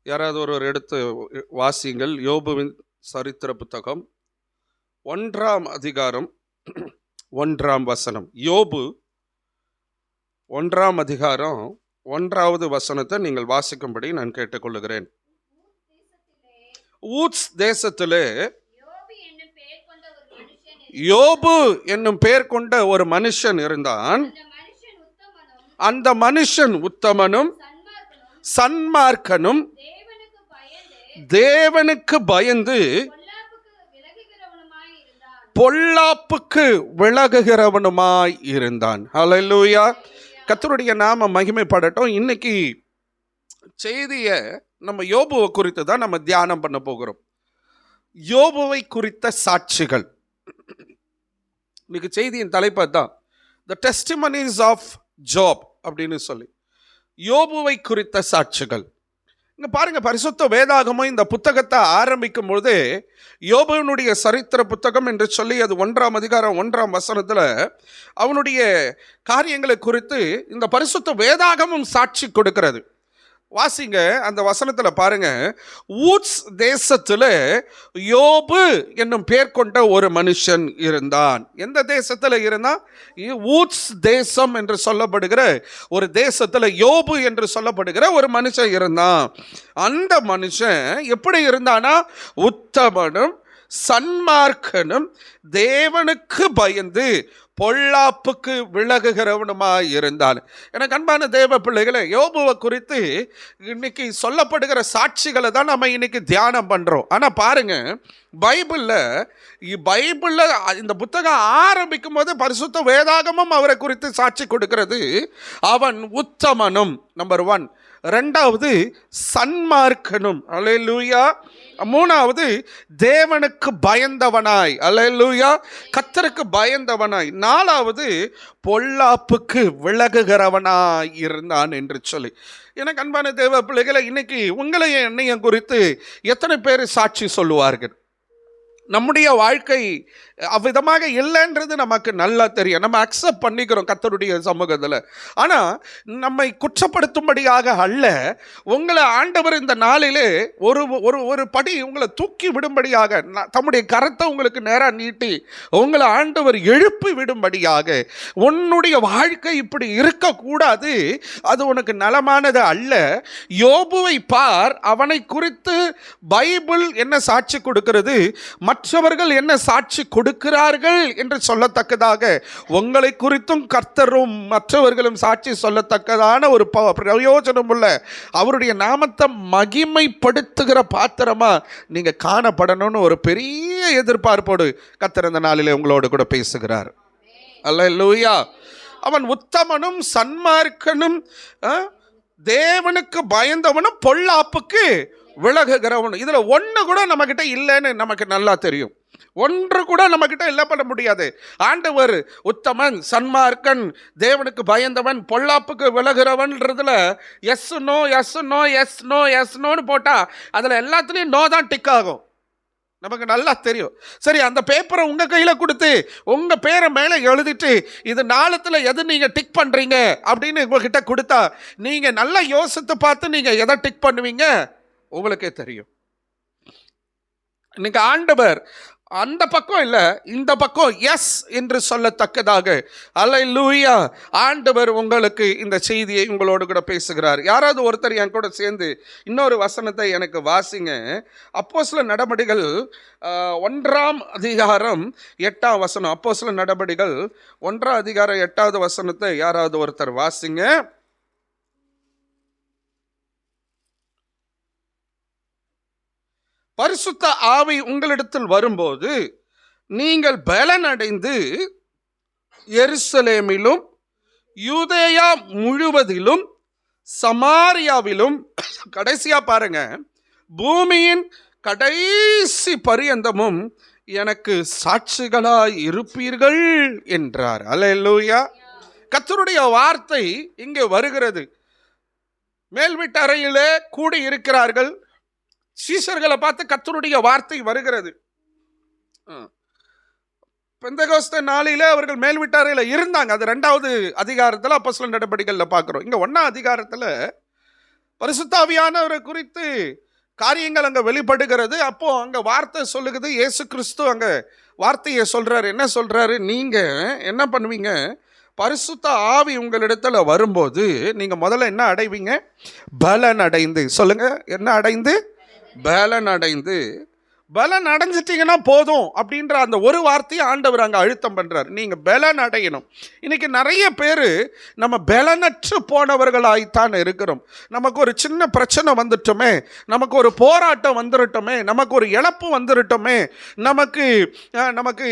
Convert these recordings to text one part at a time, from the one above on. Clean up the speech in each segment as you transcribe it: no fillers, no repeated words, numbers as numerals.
யாராவது ஒருவர் எடுத்து வாசியுங்கள். யோபுவின் சரித்திர புத்தகம் 1ஆம் அதிகாரம் 1ஆம் வசனம். யோபு 1ஆம் அதிகாரம் 1வது வசனத்தை நீங்கள் வாசிக்கும்படி நான் கேட்டுக்கொள்கிறேன். ஊத்ஸ் தேசத்திலே யோபு என்னும் பெயர் கொண்ட ஒரு மனுஷன் இருந்தான். அந்த மனுஷன் உத்தமனும் சன்மார்க்கனும் தேவனுக்கு பயந்து பொல்லாப்புக்கு விலகுகிறவனுமாய் இருந்தான். ஹல்லேலூயா. கர்த்தருடைய நாம மகிமைப்படட்டும். இன்னைக்கு செய்தியை நம்ம யோபுவை குறித்து தான் நம்ம தியானம் பண்ண போகிறோம். யோபுவை குறித்த சாட்சிகள். இன்னைக்கு செய்தியின் தலைப்பு தான் த டெஸ்டிமனிஸ் ஆஃப் ஜாப் அப்படின்னு சொல்லி யோபுவை குறித்த சாட்சிகள். இங்க பாருங்க, பரிசுத்த வேதாகமம் இந்த புத்தகத்தை ஆரம்பிக்கும் பொழுது யோபுவினுடைய சரித்திர புத்தகம் என்று சொல்லி அது 1ஆம் அதிகாரம் 1ஆம் வசனத்துல அவனுடைய காரியங்களை குறித்து இந்த பரிசுத்த வேதாகமும் சாட்சி கொடுக்கிறது. வாசிங்க, அந்த வசனத்துல பாருங்க. ஊத்ஸ் தேசத்துல யோபு என்னும் பெயர் கொண்ட ஒரு மனுஷன் இருந்தான். எந்த தேசத்துல இருந்தான்? ஊத்ஸ் தேசம் என்று சொல்லப்படுகிற ஒரு தேசத்துல யோபு என்று சொல்லப்படுகிற ஒரு மனுஷன் இருந்தான். அந்த மனுஷன் எப்படி இருந்தானா? உத்தமனும் சன்மார்க்கனும் தேவனுக்கு பயந்து பொல்லாப்புக்கு விலகுகிறவனுமாய் இருந்தான். எனக்கு அன்பான தேவ பிள்ளைகளை, யோபுவை குறித்து இன்னைக்கு சொல்லப்படுகிற சாட்சிகளை தான் நம்ம இன்னைக்கு தியானம் பண்றோம். ஆனா பாருங்க, பைபிள்ல இந்த புத்தகம் ஆரம்பிக்கும் போது பரிசுத்த வேதாகமும் அவரை குறித்து சாட்சி கொடுக்கிறது. அவன் உத்தமனும் நம்பர் 1, 2வது சன்மார்க்கனும், அல்லேலூயா, 3வது தேவனுக்கு பயந்தவனாய், அல்லேலூயா, கர்த்தருக்கு பயந்தவனாய், 4வது பொல்லாப்புக்கு விலகுகிறவனாய் இருந்தான் என்று சொல்லி. எனக்கு அன்பான தேவ பிள்ளைகளை, இன்னைக்கு உங்களையும் என்னையும் குறித்து எத்தனை பேர் சாட்சி சொல்லுவார்கள்? நம்முடைய வாழ்க்கை அவ்விதமாக இல்லைன்றது நமக்கு நல்லா தெரியும். நம்ம அக்செப்ட் பண்ணிக்கிறோம் கர்த்தருடைய சமூகத்தில். ஆனால் நம்மை குற்றப்படுத்தும்படியாக அல்ல, உங்களை ஆண்டவர் இந்த நாளிலே ஒரு ஒரு ஒரு படி உங்களை தூக்கி விடும்படியாக தம்முடைய கரத்தை உங்களுக்கு நேராக நீட்டி உங்களை ஆண்டவர் எழுப்பி விடும்படியாக, உன்னுடைய வாழ்க்கை இப்படி இருக்கக்கூடாது, அது உனக்கு நலமானது அல்ல. யோபுவை பார், அவனை குறித்து பைபிள் என்ன சாட்சி கொடுக்கிறது, மற்றவர்கள் என்ன சாட்சி கொடுக்கிறார்கள் என்று சொல்லத்தக்கதாக உங்களை குறித்தும் கர்த்தரும் மற்றவர்களும் சாட்சி சொல்லத்தக்கதான ஒரு பிரயோஜனம் உள்ள அவருடைய நாமத்தை மகிமைப்படுத்துகிற பாத்திரமா நீங்க காணப்படணும்னு ஒரு பெரிய எதிர்பார்ப்போடு கர்த்தர் இந்த நாளிலே உங்களோடு கூட பேசுகிறார். அல்லேலூயா. அவன் உத்தமனும் சன்மார்க்கனும் தேவனுக்கு பயந்தவனும் பொல்லாப்புக்கு விலகுகிறவனும். இதுல ஒன்று கூட நம்ம கிட்ட இல்லைன்னு நமக்கு நல்லா தெரியும். ஒன்று கூட நம்ம கிட்ட இல்லை பண்ண முடியாது. ஆண்டவர் உத்தமன், சன்மார்க்கன், தேவனுக்கு பயந்தவன், பொல்லாப்புக்கு விலகுறவன்றதுல yes no yes no yes no yes நோன்னு போட்டா அதுல எல்லாத்துலயும் நோ தான் டிக் ஆகும். நமக்கு நல்லா தெரியும். சரி, அந்த பேப்பரை உங்க கையில கொடுத்து உங்க பேரை மேலே எழுதிட்டு இது 4த்துல எது நீங்க டிக் பண்றீங்க அப்படின்னு உங்ககிட்ட கொடுத்தா நீங்க நல்லா யோசித்து பார்த்து நீங்க எதை டிக் பண்ணுவீங்க உங்களுக்கே தெரியும். இன்னைக்கு ஆண்டவர் அந்த பக்கம் இல்லை, இந்த பக்கம் எஸ் என்று சொல்லத்தக்கதாக, அல்லேலூயா, ஆண்டவர் உங்களுக்கு இந்த செய்தியை உங்களோடு கூட பேசுகிறார். யாராவது ஒருத்தர் என் கூட சேர்ந்து இன்னொரு வசனத்தை எனக்கு வாசிங்க. அப்போஸ்தலர் நடபடிகள் 1ஆம் அதிகாரம் 8ஆம் வசனம். அப்போஸ்தலர் நடபடிகள் 1ஆம் அதிகாரம் 8வது வசனத்தை யாராவது ஒருத்தர் வாசிங்க. பரிசுத்த ஆவி உங்களிடத்தில் வரும்போது நீங்கள் பலனடைந்து எருசலேமிலும் யூதேயா முழுவதிலும் சமாரியாவிலும், கடைசியா பாருங்க, பூமியின் கடைசி பரியந்தமும் எனக்கு சாட்சிகளாய் இருப்பீர்கள் என்றார். அல்லேலூயா. கர்த்தருடைய வார்த்தை இங்கே வருகிறது. மேல் வீட்டு அறையிலே கூடி இருக்கிறார்கள். சீஷர்களை பார்த்து கர்த்தருடைய வார்த்தை வருகிறது. பெந்தெகோஸ்தே நாளில அவர்கள் மேல் வீட்டாரையில் இருந்தாங்க. அது 2வது அதிகாரத்தில் அப்போஸ்தலர் நடபடிகளில் பார்க்குறோம். இங்கே 1ஆம் அதிகாரத்தில் பரிசுத்த ஆவியானவரை குறித்து காரியங்கள் அங்க வெளிப்படுகிறது. அப்போ அங்க வார்த்தை சொல்லுகிறது, இயேசு கிறிஸ்து அங்க வார்த்தையை சொல்றாரு. என்ன சொல்றாரு? நீங்க என்ன பண்ணுவீங்க? பரிசுத்த ஆவி உங்களிடத்துல வரும்போது நீங்க முதல்ல என்ன அடைவீங்க? பலன் அடைந்து. சொல்லுங்க, என்ன அடைந்து? பலன் அடைந்து. பலன் அடைஞ்சிட்டிங்கன்னா போதும் அப்படின்ற அந்த ஒரு வார்த்தையை ஆண்டவர் அங்கே அழுத்தம் பண்ணுறார். நீங்கள் பலன் அடையணும். இன்றைக்கி நிறைய பேர் நம்ம பலனற்று போனவர்களாய்த்தான் இருக்கிறோம். நமக்கு ஒரு சின்ன பிரச்சனை வந்துட்டோமே, நமக்கு ஒரு போராட்டம் வந்துடட்டோமே, நமக்கு ஒரு இழப்பு வந்துடட்டோமே, நமக்கு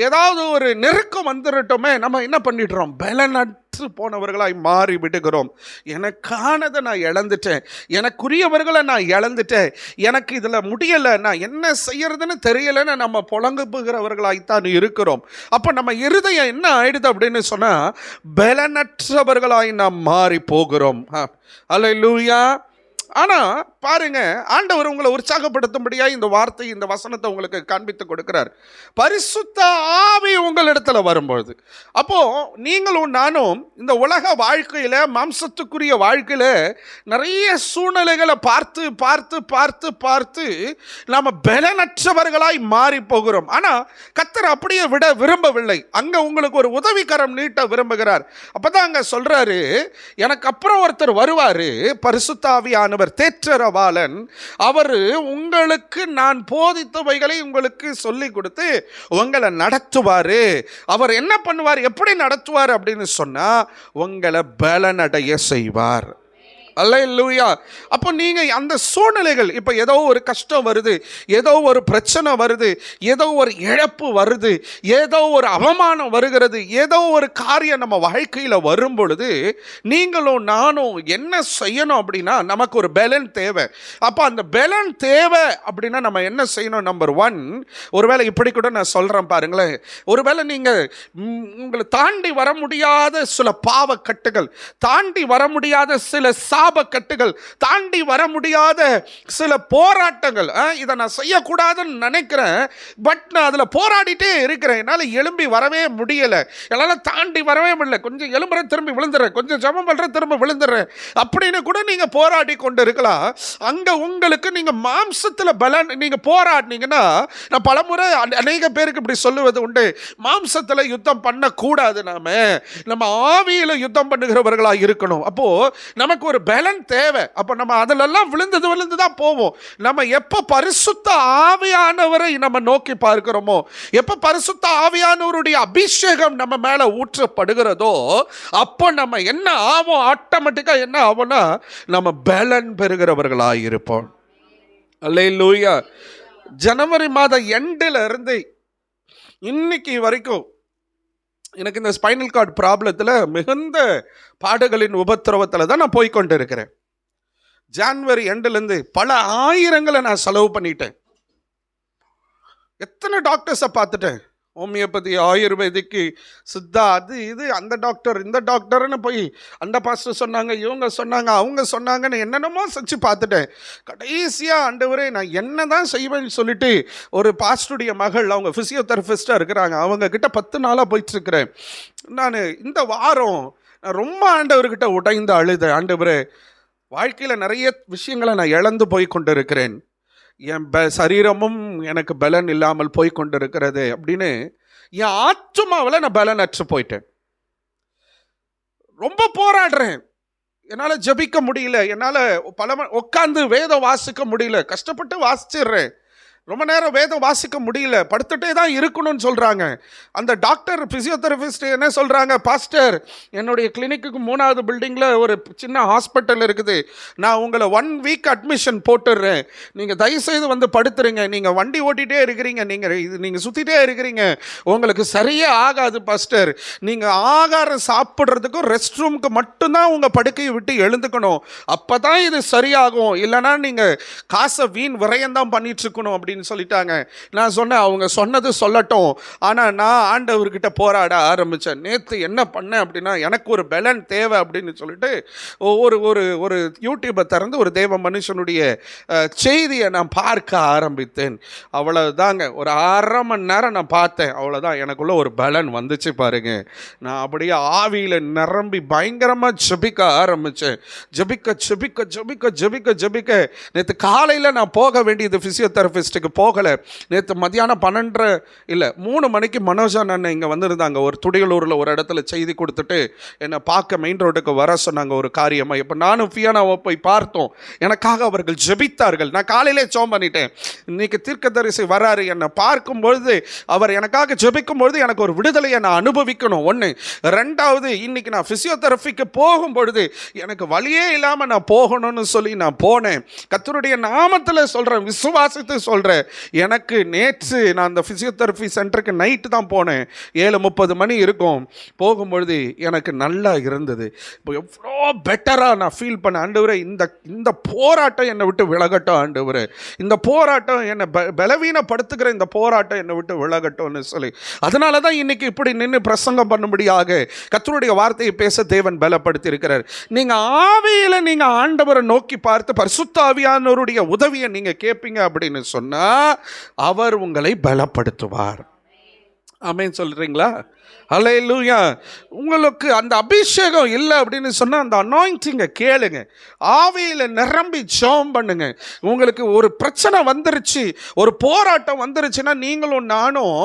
ஏதாவது ஒரு நெருக்கம் வந்துடட்டோமே, நம்ம என்ன பண்ணிடுறோம்? பலனற்று போனவர்களாய் மாறி விடுகிறோம். எனக்கானதை நான் இழந்துட்டேன், எனக்குரியவர்களை நான் இழந்துட்டேன், எனக்கு இதில் முடியலை, நான் என்ன செய்யறதுன்னு தெரியலன்னு நம்ம புலங்குகிறவர்களாய்த்தான் இருக்கிறோம். அப்போ நம்ம இருதயம் என்ன ஆயிடுது அப்படின்னு சொன்னா, பலனற்றவர்களாய் நாம் மாறி போகிறோம். அல்லேலூயா. ஆனால் பாருங்க, ஆண்டவர் உங்களை உற்சாகப்படுத்தும்படியா இந்த வார்த்தை, இந்த வசனத்தை உங்களுக்கு காண்பித்து கொடுக்கிறார். பரிசுத்த ஆவி உங்களிடத்துல வரும்பொழுது, அப்போ நீங்களும் நானும் இந்த உலக வாழ்க்கையில, மாம்சத்துக்குரிய வாழ்க்கையில நிறைய சூழ்நிலைகளை பார்த்து பார்த்து பார்த்து பார்த்து நாம பலனற்றவர்களாய் மாறி போகிறோம். ஆனா கர்த்தர் அப்படியே விட விரும்பவில்லை. அங்க உங்களுக்கு ஒரு உதவிக்கரம் நீட்ட விரும்புகிறார். அப்பதான் அங்க சொல்றாரு, எனக்கு அப்புறம் ஒருத்தர் வருவாரு, பரிசுத்த ஆவியானவர், தேற்றரவாளன். அவர் உங்களுக்கு நான் போதித்தவைகளை உங்களுக்கு சொல்லி கொடுத்து உங்களை நடத்துவாரு. அவர் என்ன பண்ணுவார்? எப்படி நடத்துவார் அப்படின்னு சொன்னா, உங்களை பலனடைய செய்வார். அல்லேலூயா. அப்போ நீங்கள் அந்த சூழ்நிலைகள், இப்போ ஏதோ ஒரு கஷ்டம் வருது, ஏதோ ஒரு பிரச்சனை வருது, ஏதோ ஒரு இழப்பு வருது, ஏதோ ஒரு அவமானம் வருகிறது, ஏதோ ஒரு காரியம் நம்ம வாழ்க்கையில் வரும் பொழுது நீங்களும் நானும் என்ன செய்யணும் அப்படின்னா, நமக்கு ஒரு பலன் தேவை. அப்போ அந்த பலன் தேவை அப்படின்னா நம்ம என்ன செய்யணும்? நம்பர் 1, ஒருவேளை இப்படி கூட நான் சொல்கிறேன் பாருங்களேன். ஒருவேளை நீங்கள் உங்களை தாண்டி வர முடியாத சில பாவக்கட்டுகள், தாண்டி வர முடியாத சில கட்டுகள், தாண்டி வர முடியாத சில போராட்டங்கள், இதை நான் செய்யக்கூடாதுன்னு நினைக்கிறேன், பட் நான் அதில் போராடிட்டே இருக்கிறேன், என்னால் எழும்பி வரவே முடியல, என்னால் தாண்டி வரவே முடியல, கொஞ்சம் எழும்புற திரும்பி விழுந்துறேன், கொஞ்சம் ஜெபம் பண்ற திரும்ப விழுந்துறேன் அப்படின்னு கூட நீங்க போராடி கொண்டு இருக்கலாம். அங்க உங்களுக்கு நீங்க மாம்சத்தில் பலன், நீங்க போராடினீங்கன்னா, நான் பலமுறை அநேக பேருக்கு இப்படி சொல்லுவது உண்டு, மாம்சத்தில் யுத்தம் பண்ணக்கூடாது, நம்ம ஆவியில யுத்தம் பண்ணுகிறவர்களாக இருக்கணும். அப்போ நமக்கு ஒரு பலன் தேவை. அப்ப நம்ம அதிலெல்லாம் விழுந்து தான் போவோம். நம்ம எப்ப பரிசுத்த ஆவியானவரை நம்ம நோக்கி பார்க்கிறோமோ, எப்ப பரிசுத்த ஆவியானவருடைய அபிஷேகம் நம்ம மேல ஊற்றப்படுகிறதோ, அப்போ நம்ம என்ன ஆவோம்? ஆட்டோமேட்டிக்கா என்ன ஆவோம்னா, நம்ம பலன் பெறுகிறவர்களாக இருப்போம். அல்லேலூயா. ஜனவரி மாத எண்டில் இருந்து இன்னைக்கு வரைக்கும் எனக்கு இந்த ஸ்பைனல் கார்டு ப்ராப்ளத்தில் மிகுந்த பாடுகளின் உபத்திரவத்தில் தான் நான் போய்கொண்டு இருக்கிறேன். ஜான்வரி எண்டுலேருந்து பல ஆயிரங்களை நான் செலவு பண்ணிட்டேன். எத்தனை டாக்டர்ஸை பார்த்துட்டேன். ஹோமியோபதி, ஆயுர்வேதிக்கு, சித்தா, அது இது, அந்த டாக்டர் இந்த டாக்டர்னு போய் அந்த பாஸ்டர் சொன்னாங்க, இவங்க சொன்னாங்க, அவங்க சொன்னாங்கன்னு என்னென்னமோ செஞ்சு பார்த்துட்டேன். கடைசியாக ஆண்டவரே நான் என்ன தான் செய்வேன்னு சொல்லிட்டு ஒரு பாஸ்டருடைய மகள், அவங்க ஃபிசியோதெரபிஸ்டாக இருக்கிறாங்க, அவங்க கிட்ட 10 நாளாக போயிட்டுருக்கிறேன். நான் இந்த வாரம் நான் ரொம்ப ஆண்டவர்கிட்ட உடைந்து அழுத, ஆண்டவரே வாழ்க்கையில் நிறைய விஷயங்களை நான் இழந்து போய் கொண்டு இருக்கிறேன், என் சரீரமும் எனக்கு பலன் இல்லாமல் போய் கொண்டு இருக்கிறது அப்படின்னு என் ஆத்துமாவில் நான் பலனற்று போயிட்டேன். ரொம்ப போராடுறேன், என்னால் ஜபிக்க முடியல, என்னால் உட்காந்து வேதம் வாசிக்க முடியல, கஷ்டப்பட்டு வாசிச்சிடுறேன், ரொம்ப நேரம் வேதம் வாசிக்க முடியல, படுத்துட்டே தான் இருக்கணும்னு சொல்கிறாங்க. அந்த டாக்டர் ஃபிசியோதெரபிஸ்ட் என்ன சொல்கிறாங்க, பாஸ்டர் என்னுடைய கிளினிக்கு 3வது பில்டிங்கில் ஒரு சின்ன ஹாஸ்பிட்டல் இருக்குது, நான் உங்களை 1 வீக் அட்மிஷன் போட்டுடுறேன், நீங்கள் தயவுசெய்து வந்து படுத்துருங்க, நீங்கள் வண்டி ஓட்டிகிட்டே இருக்கிறீங்க, நீங்கள் சுற்றிட்டே இருக்கிறீங்க, உங்களுக்கு சரியே ஆகாது பாஸ்டர், நீங்கள் ஆகாரம் சாப்பிட்றதுக்கும் ரெஸ்ட் ரூமுக்கு மட்டும்தான் உங்கள் படுக்கையை விட்டு எழுந்துக்கணும், அப்போ தான் இது சரியாகும், இல்லைனா நீங்கள் காசை வீண் விரயம்தான் பண்ணிட்டு இருக்கணும் அப்படின்னு அப்படின்னு சொல்லிட்டாங்க. நான் சொன்னேன், அவங்க சொன்னது சொல்லட்டும், ஆனால் நான் ஆண்டவர்கிட்ட போராட ஆரம்பித்தேன். நேற்று என்ன பண்ணேன் அப்படின்னா, எனக்கு ஒரு பலன் தேவை அப்படின்னு சொல்லிட்டு ஒரு ஒரு ஒரு யூடியூப்பை திறந்து ஒரு தேவ மனுஷனுடைய செய்தியை நான் பார்க்க ஆரம்பித்தேன். அவ்வளவுதாங்க, ஒரு 1/2 மணி நேரம் நான் பார்த்தேன். அவ்வளோதான், எனக்குள்ள ஒரு பலன் வந்துச்சு பாருங்க. நான் அப்படியே ஆவியில் நிரம்பி பயங்கரமாக ஜெபிக்க ஆரம்பித்தேன். ஜெபிக்க ஜெபிக்க ஜெபிக்க ஜெபிக்க ஜெபிக்க நேற்று காலையில் நான் போக வேண்டியது ஃபிசியோதெரபிஸ்ட்டுக்கு போகலை. நேற்று மத்தியானம் 12 இல்லை 3 மணிக்கு மனோஜன் அண்ணன் இங்கே வந்திருந்தாங்க. ஒரு துடியலூரில் ஒரு இடத்துல செய்தி கொடுத்துட்டு என்னை பார்க்க மெயின் ரோட்டுக்கு வர சொன்னாங்க ஒரு காரியமாக. இப்போ நானும் ஃபியானாவை போய் பார்த்தோம். எனக்காக அவர்கள் ஜெபித்தார்கள். நான் காலையிலே ஜெபம் பண்ணிட்டேன், இன்னைக்கு தீர்க்கதரிசி வராரு, என்னை பார்க்கும்பொழுது அவர் எனக்காக ஜெபிக்கும்பொழுது எனக்கு ஒரு விடுதலையை நான் அனுபவிக்கணும். ஒன்று. ரெண்டாவது, இன்னைக்கு நான் ஃபிசியோதெரபிக்கு போகும்பொழுது எனக்கு வழியே இல்லாமல் நான் போகணும்னு சொல்லி நான் போனேன். கர்த்தருடைய நாமத்தில் சொல்கிறேன், விசுவாசித்து சொல்கிறேன். எனக்கு நேற்று நான் அந்த ஃபிசியோதெரபி சென்டருக்கு நைட்டு தான் போனேன். 7:30 மணி இருக்கும். போகும்பொழுது எனக்கு நல்லா இருந்தது. இப்போ எவ்வளோ பெட்டராக நான் ஃபீல் பண்ண. ஆண்டவரே, இந்த போராட்டம் என்னை விட்டு விலகட்டும். ஆண்டவரே, இந்த போராட்டம் என்னை பலவீனப்படுத்துகிற இந்த போராட்டம் என்னை விட்டு விலகட்டும்னு சொல்லி, அதனால தான் இன்னைக்கு இப்படி நின்று பிரசங்கம் பண்ணும்படியாக கர்த்தருடைய வார்த்தையை பேச தேவன் பலப்படுத்தி இருக்கிறார். நீங்கள் ஆவியில் நீங்கள் ஆண்டவரை நோக்கி பார்த்து பரிசுத்த ஆவியானவருடைய உதவியை நீங்கள் கேட்பீங்க அப்படின்னு சொன்னால் அவர் உங்களை பலப்படுத்துவார். ஆமென் சொல்கிறீங்களா? ஹல்லேலூயா. உங்களுக்கு அந்த அபிஷேகம் இல்லை அப்படின்னு சொன்னால் அந்த அனாயிண்டிங்கை கேளுங்க. ஆவியில் நிரம்பி ஜெபம் பண்ணுங்க. உங்களுக்கு ஒரு பிரச்சனை வந்துருச்சு, ஒரு போராட்டம் வந்துருச்சுன்னா நீங்களும் நானும்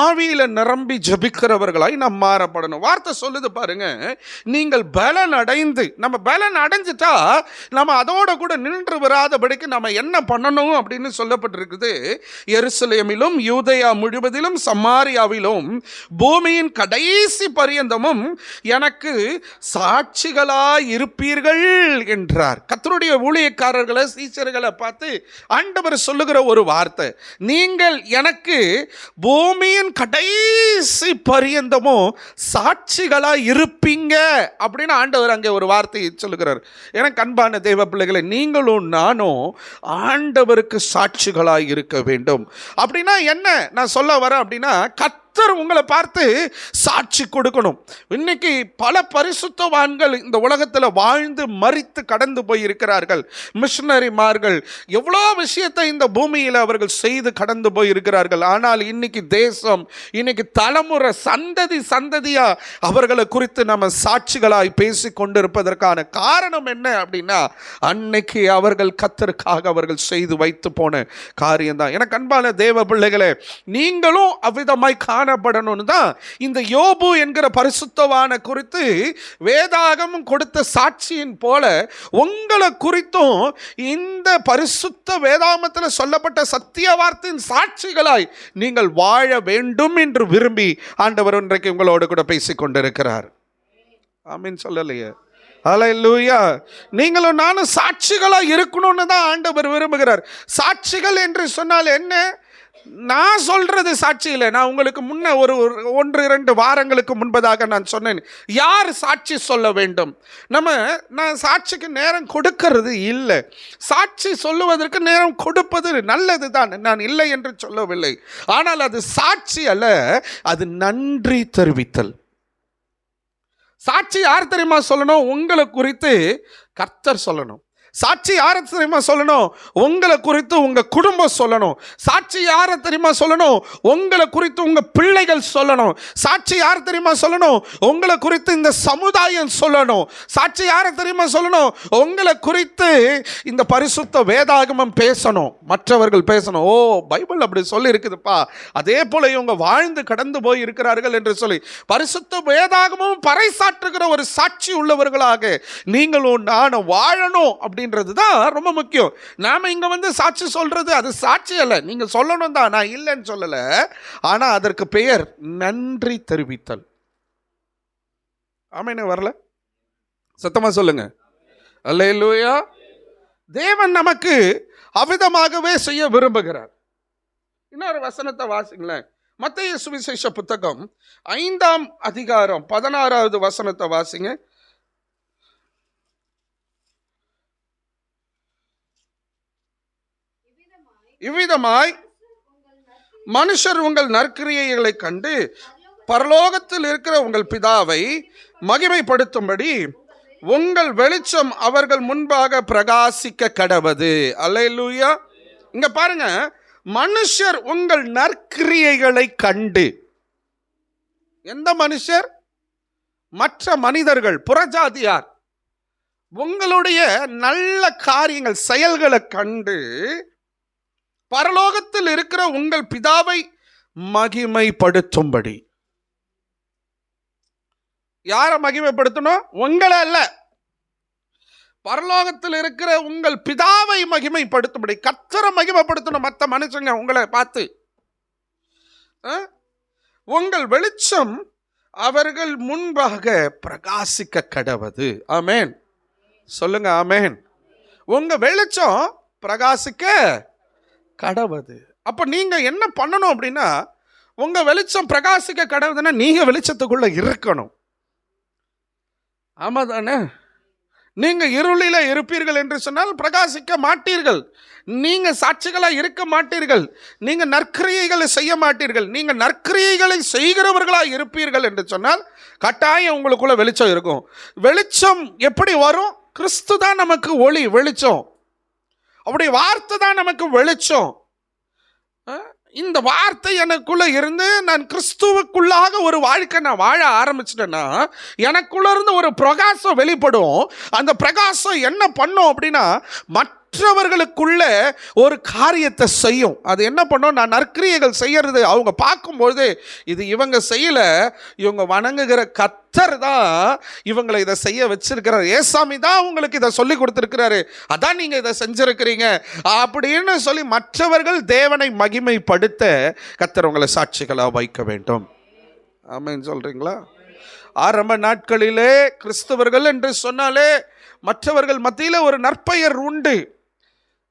ஆவியில் நிரம்பி ஜெபிக்கிறவர்களாய் நாம் மாறப்படணும். வார்த்தை சொல்லுது பாருங்க, நீங்கள் பலன் அடைந்து, நம்ம பலன் அடைஞ்சிட்டா நம்ம அதோட கூட நின்று வராதபடிக்கு நம்ம என்ன பண்ணணும் அப்படின்னு சொல்லப்பட்டிருக்குது. எருசலேமிலும் யூதேயா முழுவதிலும் சமாரியாவிலும் பூமியின் கடைசி பரியந்தமும் எனக்கு சாட்சிகளாய் இருப்பீர்கள் என்றார். கர்த்தருடைய ஊழியக்காரர்களை, சீஷர்களை பார்த்து ஆண்டவர் சொல்லுகிற ஒரு வார்த்தை, நீங்கள் எனக்கு பூமியின் கடைசி பரியந்தமும் சாட்சிகளாய் இருப்பீங்க அப்படின்னு ஆண்டவர் அங்கே ஒரு வார்த்தையை சொல்லுகிறார். எனக்கு அன்பான தேவ பிள்ளைகளை, நீங்களும் நானும் ஆண்டவருக்கு சாட்சிகளாய் இருக்க வேண்டும். அப்படின்னா என்ன நான் சொல்ல வரேன் அப்படின்னா, கர்த்தர் உங்களை பார்த்து சாட்சி கொடுக்கணும். இன்னைக்கு பல பரிசுத்தவான்கள் இந்த உலகத்தில் வாழ்ந்து மரித்து கடந்து போய் இருக்கிறார்கள். மிஷனரிமார்கள் எவ்வளோ விஷயத்தை இந்த பூமியில் அவர்கள் செய்து கடந்து போய் இருக்கிறார்கள். ஆனால் இன்னைக்கு தேசம், இன்னைக்கு தலைமுறை, சந்ததியா அவர்களை குறித்து நம்ம சாட்சிகளாய் பேசி கொண்டிருப்பதற்கான காரணம் என்ன அப்படின்னா, அன்னைக்கு அவர்கள் கர்த்தருக்காக அவர்கள் செய்து வைத்து போன காரியம்தான். எனக்கு அன்பான தேவ பிள்ளைகளே, நீங்களும் அவ்விதமாய் காணப்படணும்னு தான் இந்த யோபு என்கிற பரிசுத்தவான குறித்து வேதாகமம் கொடுத்த சாட்சியின் போல உங்களை குறித்தும் இந்த பரிசுத்த வேதாகமத்தில் சொல்லப்பட்ட சத்திய வார்த்தையின் சாட்சிகளாய் நீங்கள் வாழ வேண்டும் என்று விரும்பி ஆண்டவர் இன்றைக்கு உங்களோடு கூட பேசிக் கொண்டிருக்கிறார். ஆமீன் சொல்லலையே? ஹல்லேலூயா. நீங்களும் நானும் சாட்சிகளாக இருக்கணும்னு தான் ஆண்டவர் விரும்புகிறார். சாட்சிகள் என்று சொன்னால் என்ன? நான் சொல்றது சாட்சி இல்லை. நான் உங்களுக்கு முன்ன ஒரு 1-2 வாரங்களுக்கு முன்பதாக நான் சொன்னேன், யார் சாட்சி சொல்ல வேண்டும். நான் சாட்சிக்கு நேரம் கொடுக்கிறது இல்லை. சாட்சி சொல்லுவதற்கு நேரம் கொடுப்பது நல்லது தான், நான் இல்லை என்று சொல்லவில்லை. ஆனால் அது சாட்சி அல்ல, அது நன்றி தெரிவித்தல். சாட்சி யார் தெரியுமா சொல்லணும்? உங்களை குறித்து கர்த்தர் சொல்லணும். சாட்சி யாரை தெரியுமா சொல்லணும்? உங்களை குறித்து உங்க குடும்பம் சொல்லணும். சாட்சி யாரை தெரியுமா சொல்லணும்? உங்களை குறித்து உங்க பிள்ளைகள் சொல்லணும். சாட்சி யார் தெரியுமா சொல்லணும்? உங்களை குறித்து இந்த சமுதாயம் சொல்லணும். சாட்சி யாரை தெரியுமா சொல்லணும்? உங்களை குறித்து இந்த பரிசுத்த வேதாகமம் பேசணும், மற்றவர்கள் பேசணும். ஓ, பைபிள் அப்படி சொல்லி இருக்குதுப்பா, அதே போல இவங்க வாழ்ந்து கடந்து போய் இருக்கிறார்கள் என்று சொல்லி பரிசுத்த வேதாகமும் பறைசாற்றுகிற ஒரு சாட்சி உள்ளவர்களாக நீங்களும் நானும் வாழணும் அப்படின்றது தான் ரொம்ப முக்கியம். நாம இங்க வந்து சாட்சி சொல்றது அது சாட்சி அல்ல. நீங்க சொல்லணும் தான், நான் இல்லைன்னு சொல்லல. ஆனா அதற்கு பெயர் நன்றி தெரிவித்தல். ஆமென். வரல? சத்தமா சொல்லுங்க. அல்லேலூயா. தேவன் நமக்கு அவ்விதமாகவே செய்ய விரும்புகிறார். இன்னொரு வசனத்தை வாசிங்களேன். மத்தேயு சுவிசேஷ புத்தகம் 5ஆம் அதிகாரம் 16வது வசனத்தை வாசிங்க. இவ்விதமாய் மனுஷர் உங்கள் நற்கிரியைகளை கண்டு பரலோகத்தில் இருக்கிற உங்கள் பிதாவை மகிமைப்படுத்தும்படி உங்கள் வெளிச்சம் அவர்கள் முன்பாக பிரகாசிக்க கடவது. அல்லேலூயா. இங்க பாருங்க, மனுஷர் உங்கள் நற்கிரியைகளை கண்டு. எந்த மனுஷர்? மற்ற மனிதர்கள், புறஜாதியார். உங்களுடைய நல்ல காரியங்கள், செயல்களை கண்டு பரலோகத்தில் இருக்கிற உங்கள் பிதாவை மகிமைப்படுத்தும்படி. யாரை மகிமைப்படுத்தணும்? உங்களை அல்ல, பரலோகத்தில் இருக்கிற உங்கள் பிதாவை மகிமைப்படுத்தும்படி. கர்த்தரை மகிமைப்படுத்தணும். மற்ற மனுஷங்க உங்களை பார்த்து உங்கள் வெளிச்சம் அவர்கள் முன்பாக பிரகாசிக்க கடவது. ஆமென். சொல்லுங்க ஆமென். உங்க வெளிச்சம் பிரகாசிக்க கடவது. அப்ப நீங்க என்ன பண்ணணும் அப்படின்னா, உங்க வெளிச்சம் பிரகாசிக்க கடவுதுன்னா நீங்க வெளிச்சத்துக்குள்ள இருக்கணும். ஆமா தானே? நீங்க இருளில இருப்பீர்கள் என்று சொன்னால் பிரகாசிக்க மாட்டீர்கள். நீங்க சாட்சிகளா இருக்க மாட்டீர்கள். நீங்க நற்கிரியைகளை செய்ய மாட்டீர்கள். நீங்க நற்கிரியைகளை செய்கிறவர்களா இருப்பீர்கள் என்று சொன்னால் கட்டாயம் உங்களுக்குள்ள வெளிச்சம் இருக்கும். வெளிச்சம் எப்படி வரும்? கிறிஸ்து தான் நமக்கு ஒளி, வெளிச்சம். அப்படி வார்த்தை தான் நமக்கு வெளிச்சம். இந்த வார்த்தை எனக்குள்ள இருந்து நான் கிறிஸ்துவுக்குள்ளாக ஒரு வாழ்க்கை நான் வாழ ஆரம்பிச்சிட்டேன்னா எனக்குள்ள இருந்து ஒரு பிரகாசம் வெளிப்படும். அந்த பிரகாசம் என்ன பண்ணும் அப்படின்னா, மற்றவர்களுக்குள்ள ஒரு காரியத்தை செய்யும். அது என்ன பண்ணும்? நான் நற்கிரியைகள் செய்யறது அவங்க பார்க்கும்போது, இது இவங்க செய்யல, இவங்க வணங்குகிற கர்த்தர் தான் இவங்களை இதை செய்ய வச்சிருக்கிறார், ஏசாமி தான் உங்களுக்கு இதை சொல்லி கொடுத்துருக்கிறாரு, அதான் நீங்க இதை செஞ்சிருக்கிறீங்க அப்படின்னு சொல்லி மற்றவர்கள் தேவனை மகிமைப்படுத்த கர்த்தர் உங்களை சாட்சிகளாக வைக்க வேண்டும். ஆமென் சொல்றீங்களா? ஆரம்ப நாட்களிலே கிறிஸ்தவர்கள் என்று சொன்னாலே மற்றவர்கள் மத்தியில் ஒரு நற்பெயர் உண்டு.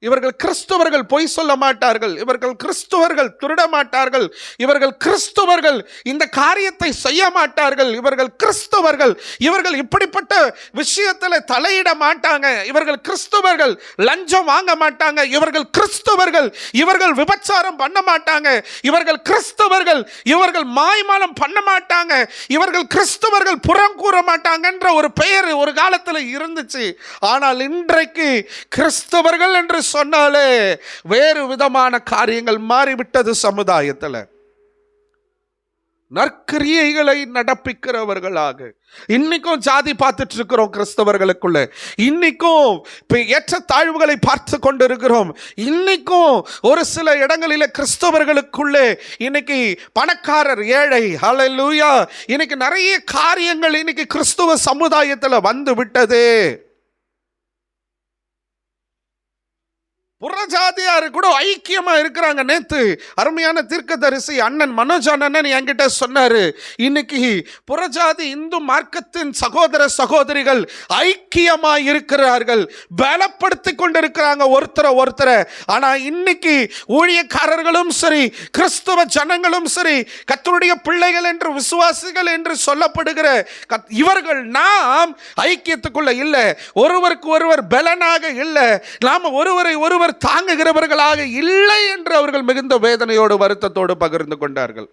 இவர்கள் கிறிஸ்தவர்கள் பொய் சொல்ல மாட்டார்கள், இவர்கள் கிறிஸ்தவர்கள் திருட மாட்டார்கள், இவர்கள் கிறிஸ்தவர்கள் இந்த காரியத்தை செய்ய மாட்டார்கள், இவர்கள் கிறிஸ்தவர்கள், இவர்கள் இப்படிப்பட்ட விஷயத்தில் தலையிட மாட்டாங்க, இவர்கள் கிறிஸ்தவர்கள் லஞ்சம் வாங்க மாட்டாங்க, இவர்கள் கிறிஸ்தவர்கள், இவர்கள் விபச்சாரம் பண்ண மாட்டாங்க, இவர்கள் கிறிஸ்தவர்கள், இவர்கள் மாய்மாலம் பண்ண மாட்டாங்க, இவர்கள் கிறிஸ்தவர்கள் புறம் கூற மாட்டாங்கன்ற ஒரு பெயர் ஒரு காலத்தில் இருந்துச்சு. ஆனால் இன்றைக்கு கிறிஸ்தவர்கள் என்று சொன்னாலே வேறு விதமான காரியங்கள் மாறிவிட்டது சமுதாயத்தில். நற்கிரியைகளை நடப்பிக்கிறவர்களாக இன்னைக்கும் ஜாதி பார்த்துட்டு இருக்கிறோம் கிறிஸ்தவர்களுக்குள்ள. இன்னைக்கும் ஏற்ற தாழ்வுகளை பார்த்து கொண்டு இருக்கிறோம். இன்னைக்கும் ஒரு சில இடங்களில் கிறிஸ்தவர்களுக்குள்ளே இன்னைக்கு பணக்காரர் ஏழை, ஹல்லேலூயா, இன்னைக்கு நிறைய காரியங்கள் இன்னைக்கு கிறிஸ்துவ சமுதாயத்தில் வந்து விட்டது. புறஜாதியாரு கூட ஐக்கியமா இருக்கிறாங்க. நேத்து அருமையான தீர்க்கதரிசி அண்ணன் மனோஜ் அண்ணன் என்கிட்ட சொன்னாரு, இன்னைக்கு புறஜாதி இந்து மார்க்கத்தின் சகோதர சகோதரிகள் ஐக்கியமா இருக்கிறார்கள், பலப்படுத்தி கொண்டிருக்கிறாங்க ஒருத்தரை. ஆனா இன்னைக்கு ஊழியக்காரர்களும் சரி, கிறிஸ்துவ ஜனங்களும் சரி, கர்த்தருடைய பிள்ளைகள் என்று விசுவாசிகள் என்று சொல்லப்படுகிற இவர்கள் நாம் ஐக்கியத்துக்குள்ள இல்லை, ஒருவருக்கு ஒருவர் பலனாக இல்லை, நாம ஒருவரை ஒருவர் தாங்குகிறவர்களாக இல்லை என்று அவர்கள் மிகுந்த வேதனையோடு வருத்தத்தோடு பகிர்ந்து கொண்டார்கள்.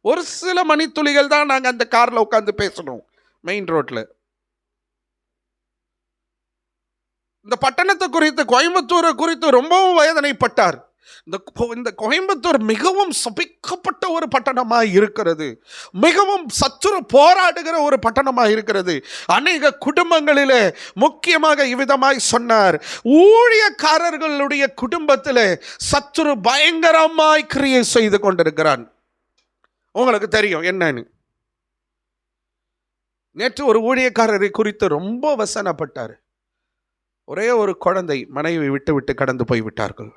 ஒரு சில மணித்துளிகள் தான் நாங்கள் அந்த கார்ல உட்கார்ந்து பேசணும் மெயின் ரோட்ல. இந்த பட்டணத்தை குறித்து, கோயம்புத்தூரை குறித்து ரொம்பவும் வேதனைப்பட்டார். இந்த கோயம்புத்தூர் மிகவும் சபிக்கப்பட்ட ஒரு பட்டணமாக இருக்கிறது, மிகவும் சத்துரு போராடுகிற ஒரு பட்டணமாக இருக்கிறது. அநேக குடும்பங்களிலே முக்கியமாக இவ்விதமாய் சொன்னார், ஊழியக்காரர்களுடைய குடும்பத்தில் சத்துரு பயங்கரமாய் கிரியை செய்து கொண்டிருக்கிறான். உங்களுக்கு தெரியும் என்னன்னு. நேற்று ஒரு ஊழியக்காரரை குறித்து ரொம்ப வசனப்பட்டார். ஒரே ஒரு குழந்தை, மனைவி விட்டு கடந்து போய் விட்டார்கள்.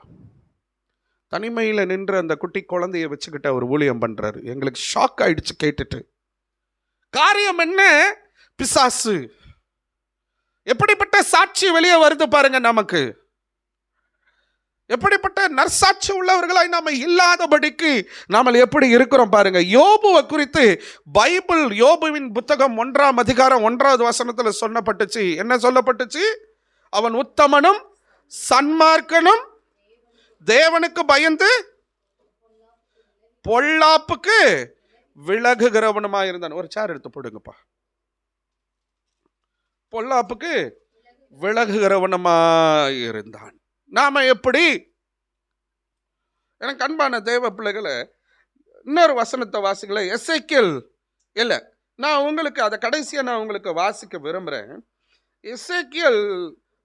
தனிமையில் நின்று அந்த குட்டி குழந்தைய வச்சுக்கிட்டு அவர் ஊழியம் பண்றாரு. எங்களுக்கு ஷாக் ஆயிடுச்சு கேட்டுட்டு. காரியம் என்ன? பிசாசு. எப்படிப்பட்ட சாட்சி வெளியே வருது பாருங்க. நமக்கு எப்படிப்பட்ட நற்சாட்சி உள்ளவர்களாய் நாம இல்லாதபடிக்கு நாம எப்படி இருக்கிறோம் பாருங்க. யோபுவை குறித்து பைபிள், யோபுவின் புத்தகம் 1ஆம் அதிகாரம் 1வது வசனத்தில் சொல்லப்பட்டுச்சு. என்ன சொல்லப்பட்டுச்சு? அவன் உத்தமனும் சன்மார்க்கனும், தேவனுக்கு பயந்து பொல்லாப்புக்கு விலகுகிறவனுமா இருந்தான். ஒரு சேர் எடுத்து போடுங்கப்பா. பொல்லாப்புக்கு விலகுகிறவனுமா இருந்தான். நாம எப்படி? எனக்கு அன்பான தேவ பிள்ளைகளை, இன்னொரு வசனத்தை வாசிக்கல. எசேக்கியேல் இல்லை, நான் உங்களுக்கு அதை கடைசியாக நான் உங்களுக்கு வாசிக்க விரும்புகிறேன். எசேக்கியேல்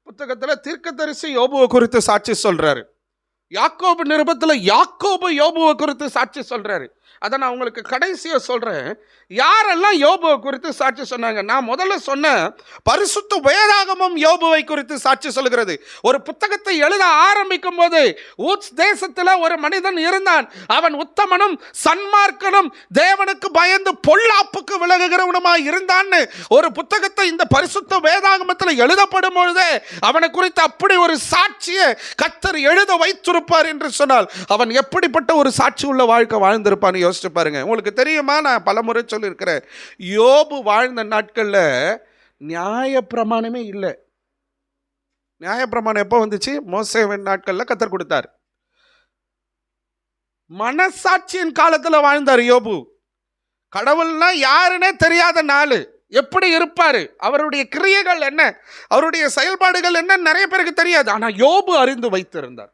புத்தகத்தில் தீர்க்கதரிசி யோபுவை குறித்து சாட்சி சொல்றாரு. யாக்கோபு நிருபத்தில் யாக்கோபு யோபுவை குறித்து சாட்சி சொல்றாரு. அதை நான் உங்களுக்கு கடைசியாக சொல்றேன். யாரெல்லாம் யோபுவை குறித்து சாட்சி சொன்னாங்க? நான் முதல்ல சொன்ன பரிசுத்த வேதாகமம் யோபுவை குறித்து சாட்சி சொல்கிறது. ஒரு புத்தகத்தை எழுத ஆரம்பிக்கும் போது ஊத்ஸ் தேசத்தில் ஒரு மனிதன் இருந்தான். அவன் உத்தமனும் சன்மார்க்கனும் தேவனுக்கு பயந்து பொல்லாப்புக்கு விலகுகிறவனுமாய் இருந்தான்னு ஒரு புத்தகத்தை இந்த பரிசுத்த வேதாகமத்தில் எழுதப்படும் பொழுதே அவனை குறித்து அப்படி ஒரு சாட்சியை கர்த்தர் எழுத வைத்திருப்பார் என்று சொன்னால் அவன் எப்படிப்பட்ட ஒரு சாட்சி உள்ள வாழ்க்கை வாழ்ந்திருப்பான்னு யோசிச்சு பாருங்க. உங்களுக்கு தெரியுமா, நான் பலமுறை சொல்லியிருக்கிறேன், யோபு வாழ்ந்த நாட்கள்ல நியாயப்பிரமாணமே இல்லை. நியாயப்பிரமாணம் எப்போ வந்துச்சு? மோசேவின் நாட்கள்ல கர்த்தர் கொடுத்தார். மனசாட்சியின் காலத்துல வாழ்ந்தார் யோபு. கடவுள்னா யாருன்னே தெரியாத நாள். எப்படி இருப்பாரு, அவருடைய கிரியைகள் என்ன, அவருடைய செயல்பாடுகள் என்ன நிறைய பேருக்கு தெரியாது. ஆனா யோபு அறிந்து வைத்திருந்தார்.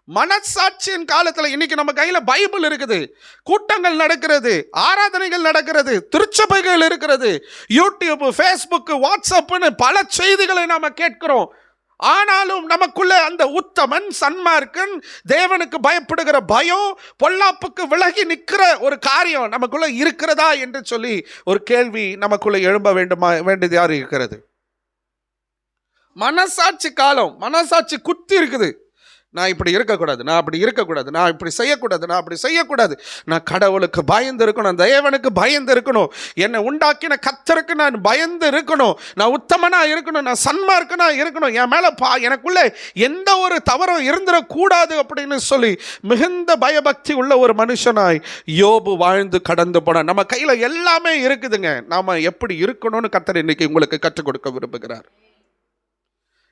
மனசாட்சியின் காலத்தில் இன்னைக்கு நம்ம கையில் பைபிள் இருக்குது, கூட்டங்கள் நடக்கிறது, ஆராதனைகள் நடக்கிறது, திருச்சபைகள் இருக்கிறது, யூடியூப், ஃபேஸ்புக், வாட்ஸ்அப்னு பல செய்திகளை நாம கேட்கிறோம். ஆனாலும் நமக்குள்ள அந்த உத்தமன் சன்மார்க்கன் தேவனுக்கு பயப்படுகிற பயம், பொல்லாப்புக்கு விலகி நிற்கிற ஒரு காரியம் நமக்குள்ள இருக்கிறதா என்று சொல்லி ஒரு கேள்வி நமக்குள்ள எழும்ப வேண்டியது யார் இருக்கிறது? மனசாட்சி காலம், மனசாட்சி குத்தி இருக்குது. நான் இப்படி இருக்கக்கூடாது, நான் அப்படி இருக்கக்கூடாது, நான் இப்படி செய்யக்கூடாது, நான் அப்படி செய்யக்கூடாது, நான் கடவுளுக்கு பயந்து இருக்கணும், தேவனுக்கு பயந்து இருக்கணும், என்னை உண்டாக்கின கர்த்தருக்கு நான் பயந்து இருக்கணும், நான் உத்தமனாக இருக்கணும், நான் சன்மார்க்கனாக இருக்கணும், என் மேலே எனக்குள்ளே எந்த ஒரு தவறும் இருந்துடக்கூடாது அப்படின்னு சொல்லி மிகுந்த பயபக்தி உள்ள ஒரு மனுஷனாய் யோபு வாழ்ந்து கடந்து போனான். நம்ம கையில் எல்லாமே இருக்குதுங்க. நாம் எப்படி இருக்கணும்னு கர்த்தர் இன்னைக்கு உங்களுக்கு கற்றுக் கொடுக்க விரும்புகிறார்.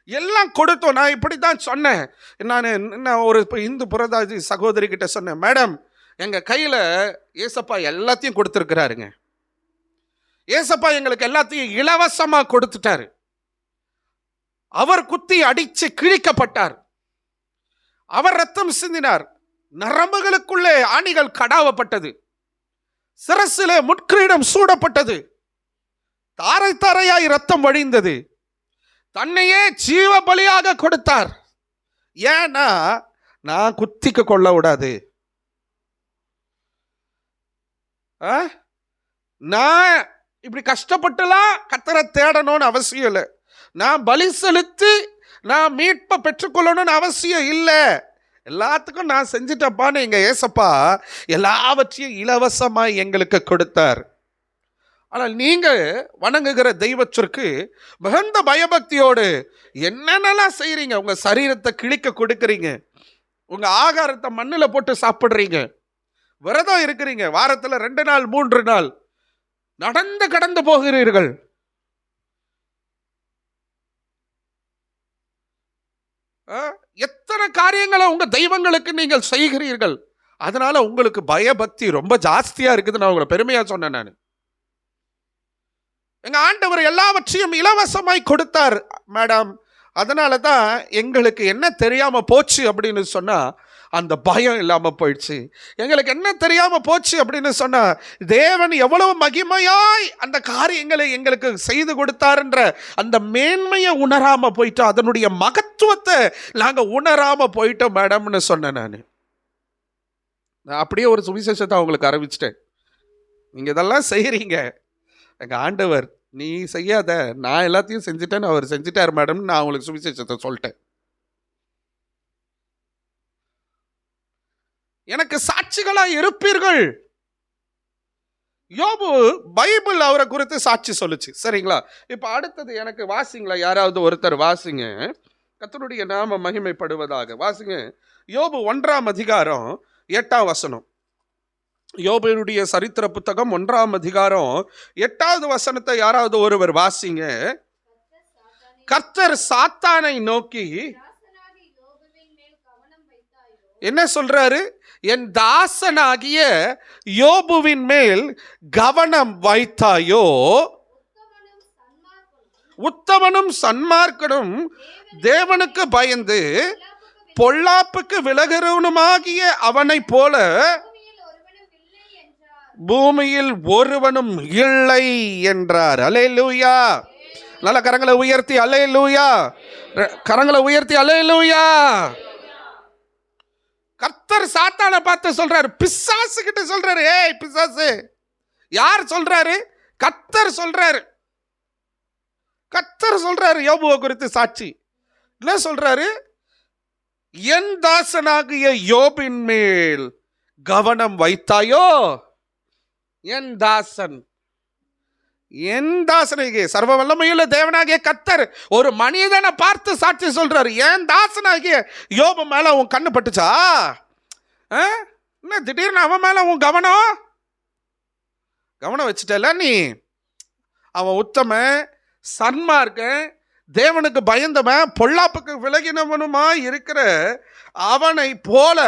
எல்லாம் கொடுத்தோம். நான் இப்படி தான் சொன்னேன். நான் ஒரு இந்து புரதாஜி சகோதரி கிட்ட சொன்னேன், மேடம் எங்கள் கையில் ஏசப்பா எல்லாத்தையும் கொடுத்துருக்கிறாருங்க. ஏசப்பா எங்களுக்கு எல்லாத்தையும் இலவசமாக கொடுத்துட்டாரு. அவர் குத்தி அடித்து கிழிக்கப்பட்டார், அவர் ரத்தம் சிந்தினார், நரம்புகளுக்குள்ளே ஆணிகள் கடாவப்பட்டது, சிரசிலே முட்கிரீடம் சூடப்பட்டது, தாரை தாரையாய் ரத்தம் வழிந்தது, தன்னையே ஜீவ பலியாக கொடுத்தார். ஏன்னா நான் குத்திக்க கொள்ள விடாது, நான் இப்படி கஷ்டப்பட்டுலாம் கர்த்தரை தேடணும்னு அவசியம் இல்லை, நான் பலி செலுத்தி நான் மீட்பை பெற்றுக்கொள்ளணும்னு அவசியம் இல்லை, எல்லாத்துக்கும் நான் செஞ்சிட்டப்பான்னு எங்க ஏசப்பா எல்லாவற்றையும் இலவசமாய் எங்களுக்கு கொடுத்தார். ஆனால் நீங்கள் வணங்குகிற தெய்வத்திற்கு மிகுந்த பயபக்தியோடு என்னென்னலாம் செய்கிறீங்க? உங்கள் சரீரத்தை கிழிக்க கொடுக்குறீங்க, உங்கள் ஆகாரத்தை மண்ணில் போட்டு சாப்பிட்றீங்க, விரதம் இருக்கிறீங்க, வாரத்தில் 2 நாள் 3 நாள் நடந்து கடந்து போகிறீர்கள். எத்தனை காரியங்களை உங்கள் தெய்வங்களுக்கு நீங்கள் செய்கிறீர்கள். அதனால உங்களுக்கு பயபக்தி ரொம்ப ஜாஸ்தியாக இருக்குது. நான் உங்களை பெருமையாக சொன்னேன். நான் எங்க ஆண்டவர் எல்லாவற்றையும் இலவசமாய் கொடுத்தார் மேடம். அதனால தான் எங்களுக்கு என்ன தெரியாம போச்சு அப்படின்னு சொன்னா அந்த பயம் இல்லாம போயிடுச்சு. எங்களுக்கு என்ன தெரியாம போச்சு அப்படின்னு சொன்னா தேவன் எவ்வளவு மகிமையாய் அந்த காரியங்களை எங்களுக்கு செய்து கொடுத்தாருன்ற அந்த மேன்மையை உணராம போயிட்டோம், அதனுடைய மகத்துவத்தை நாங்க உணராம போயிட்டோம் மேடம்னு சொன்னேன். நான் அப்படியே ஒரு சுவிசேஷத்தை அவங்களுக்கு அறிவிச்சிட்டேன். நீங்க இதெல்லாம் செய்யறீங்க, எங்கள் ஆண்டவர் நீ செய்யாத, நான் எல்லாத்தையும் செஞ்சுட்டேன்னு அவர் செஞ்சுட்டார் மேடம். நான் அவங்களுக்கு சுவிசேஷத்தை சொல்லிட்டேன். எனக்கு சாட்சிகளா இருப்பீர்கள். யோபு பைபிள் அவரை குறித்து சாட்சி சொல்லுச்சு, சரிங்களா? இப்போ அடுத்தது எனக்கு வாசிங்களா, யாராவது ஒருத்தர் வாசிங்க, கர்த்தருடைய நாம மகிமைப்படுவதாக. வாசிங்க யோபு 1ஆம் அதிகாரம் 8ஆம் வசனம். யோபுடைய சரித்திர புத்தகம் 1ஆம் அதிகாரம் 8வது வசனத்தை யாராவது ஒருவர் வாசிங்க. கர்த்தர் சாத்தானை நோக்கி என்ன சொல்றாரு? என் தாசனாகிய யோபுவின் மேல் கவனம் வைத்தாயோ, உத்தமனும் சன்மார்க்கனும் தேவனுக்கு பயந்து பொல்லாப்புக்கு விலகிறவனுமாகிய அவனை போல பூமியில் ஒருவனும் இல்லை என்றார். அல்லேலூயா. நல்ல கரங்களை உயர்த்தி அல்லேலூயா, கரங்களை உயர்த்தி அல்லேலூயா. கர்த்தர் சாத்தானை பார்த்து சொல்றாரு, பிசாசு கிட்ட சொல்றாரு, ஏய் பிசாசு. யார் சொல்றாரு? கர்த்தர் சொல்றாரு. கர்த்தர் சொல்றாரு யோபுவை குறித்து சாட்சி. என்ன சொல்றாரு? என் தாசனாகிய யோபின் மேல் கவனம் வைத்தாயோ. என் தாசன், என் தாசனாகிய சர்வ வல்லமையுள்ள தேவனாகிய கர்த்தர் ஒரு மனிதனை பார்த்து சாட்சி சொல்றாரு. என் தாசனாகிய யோபு மேல உன் கண்ணு பட்டுச்சா? என்ன திடீர்னு அவன் மேல உன் கவனம் வச்சுட்டல நீ? அவன் உத்தம சன்மார்க்கன், தேவனுக்கு பயந்தவன், பொல்லாப்புக்கு விலகினவனுமா இருக்கிற அவனை போல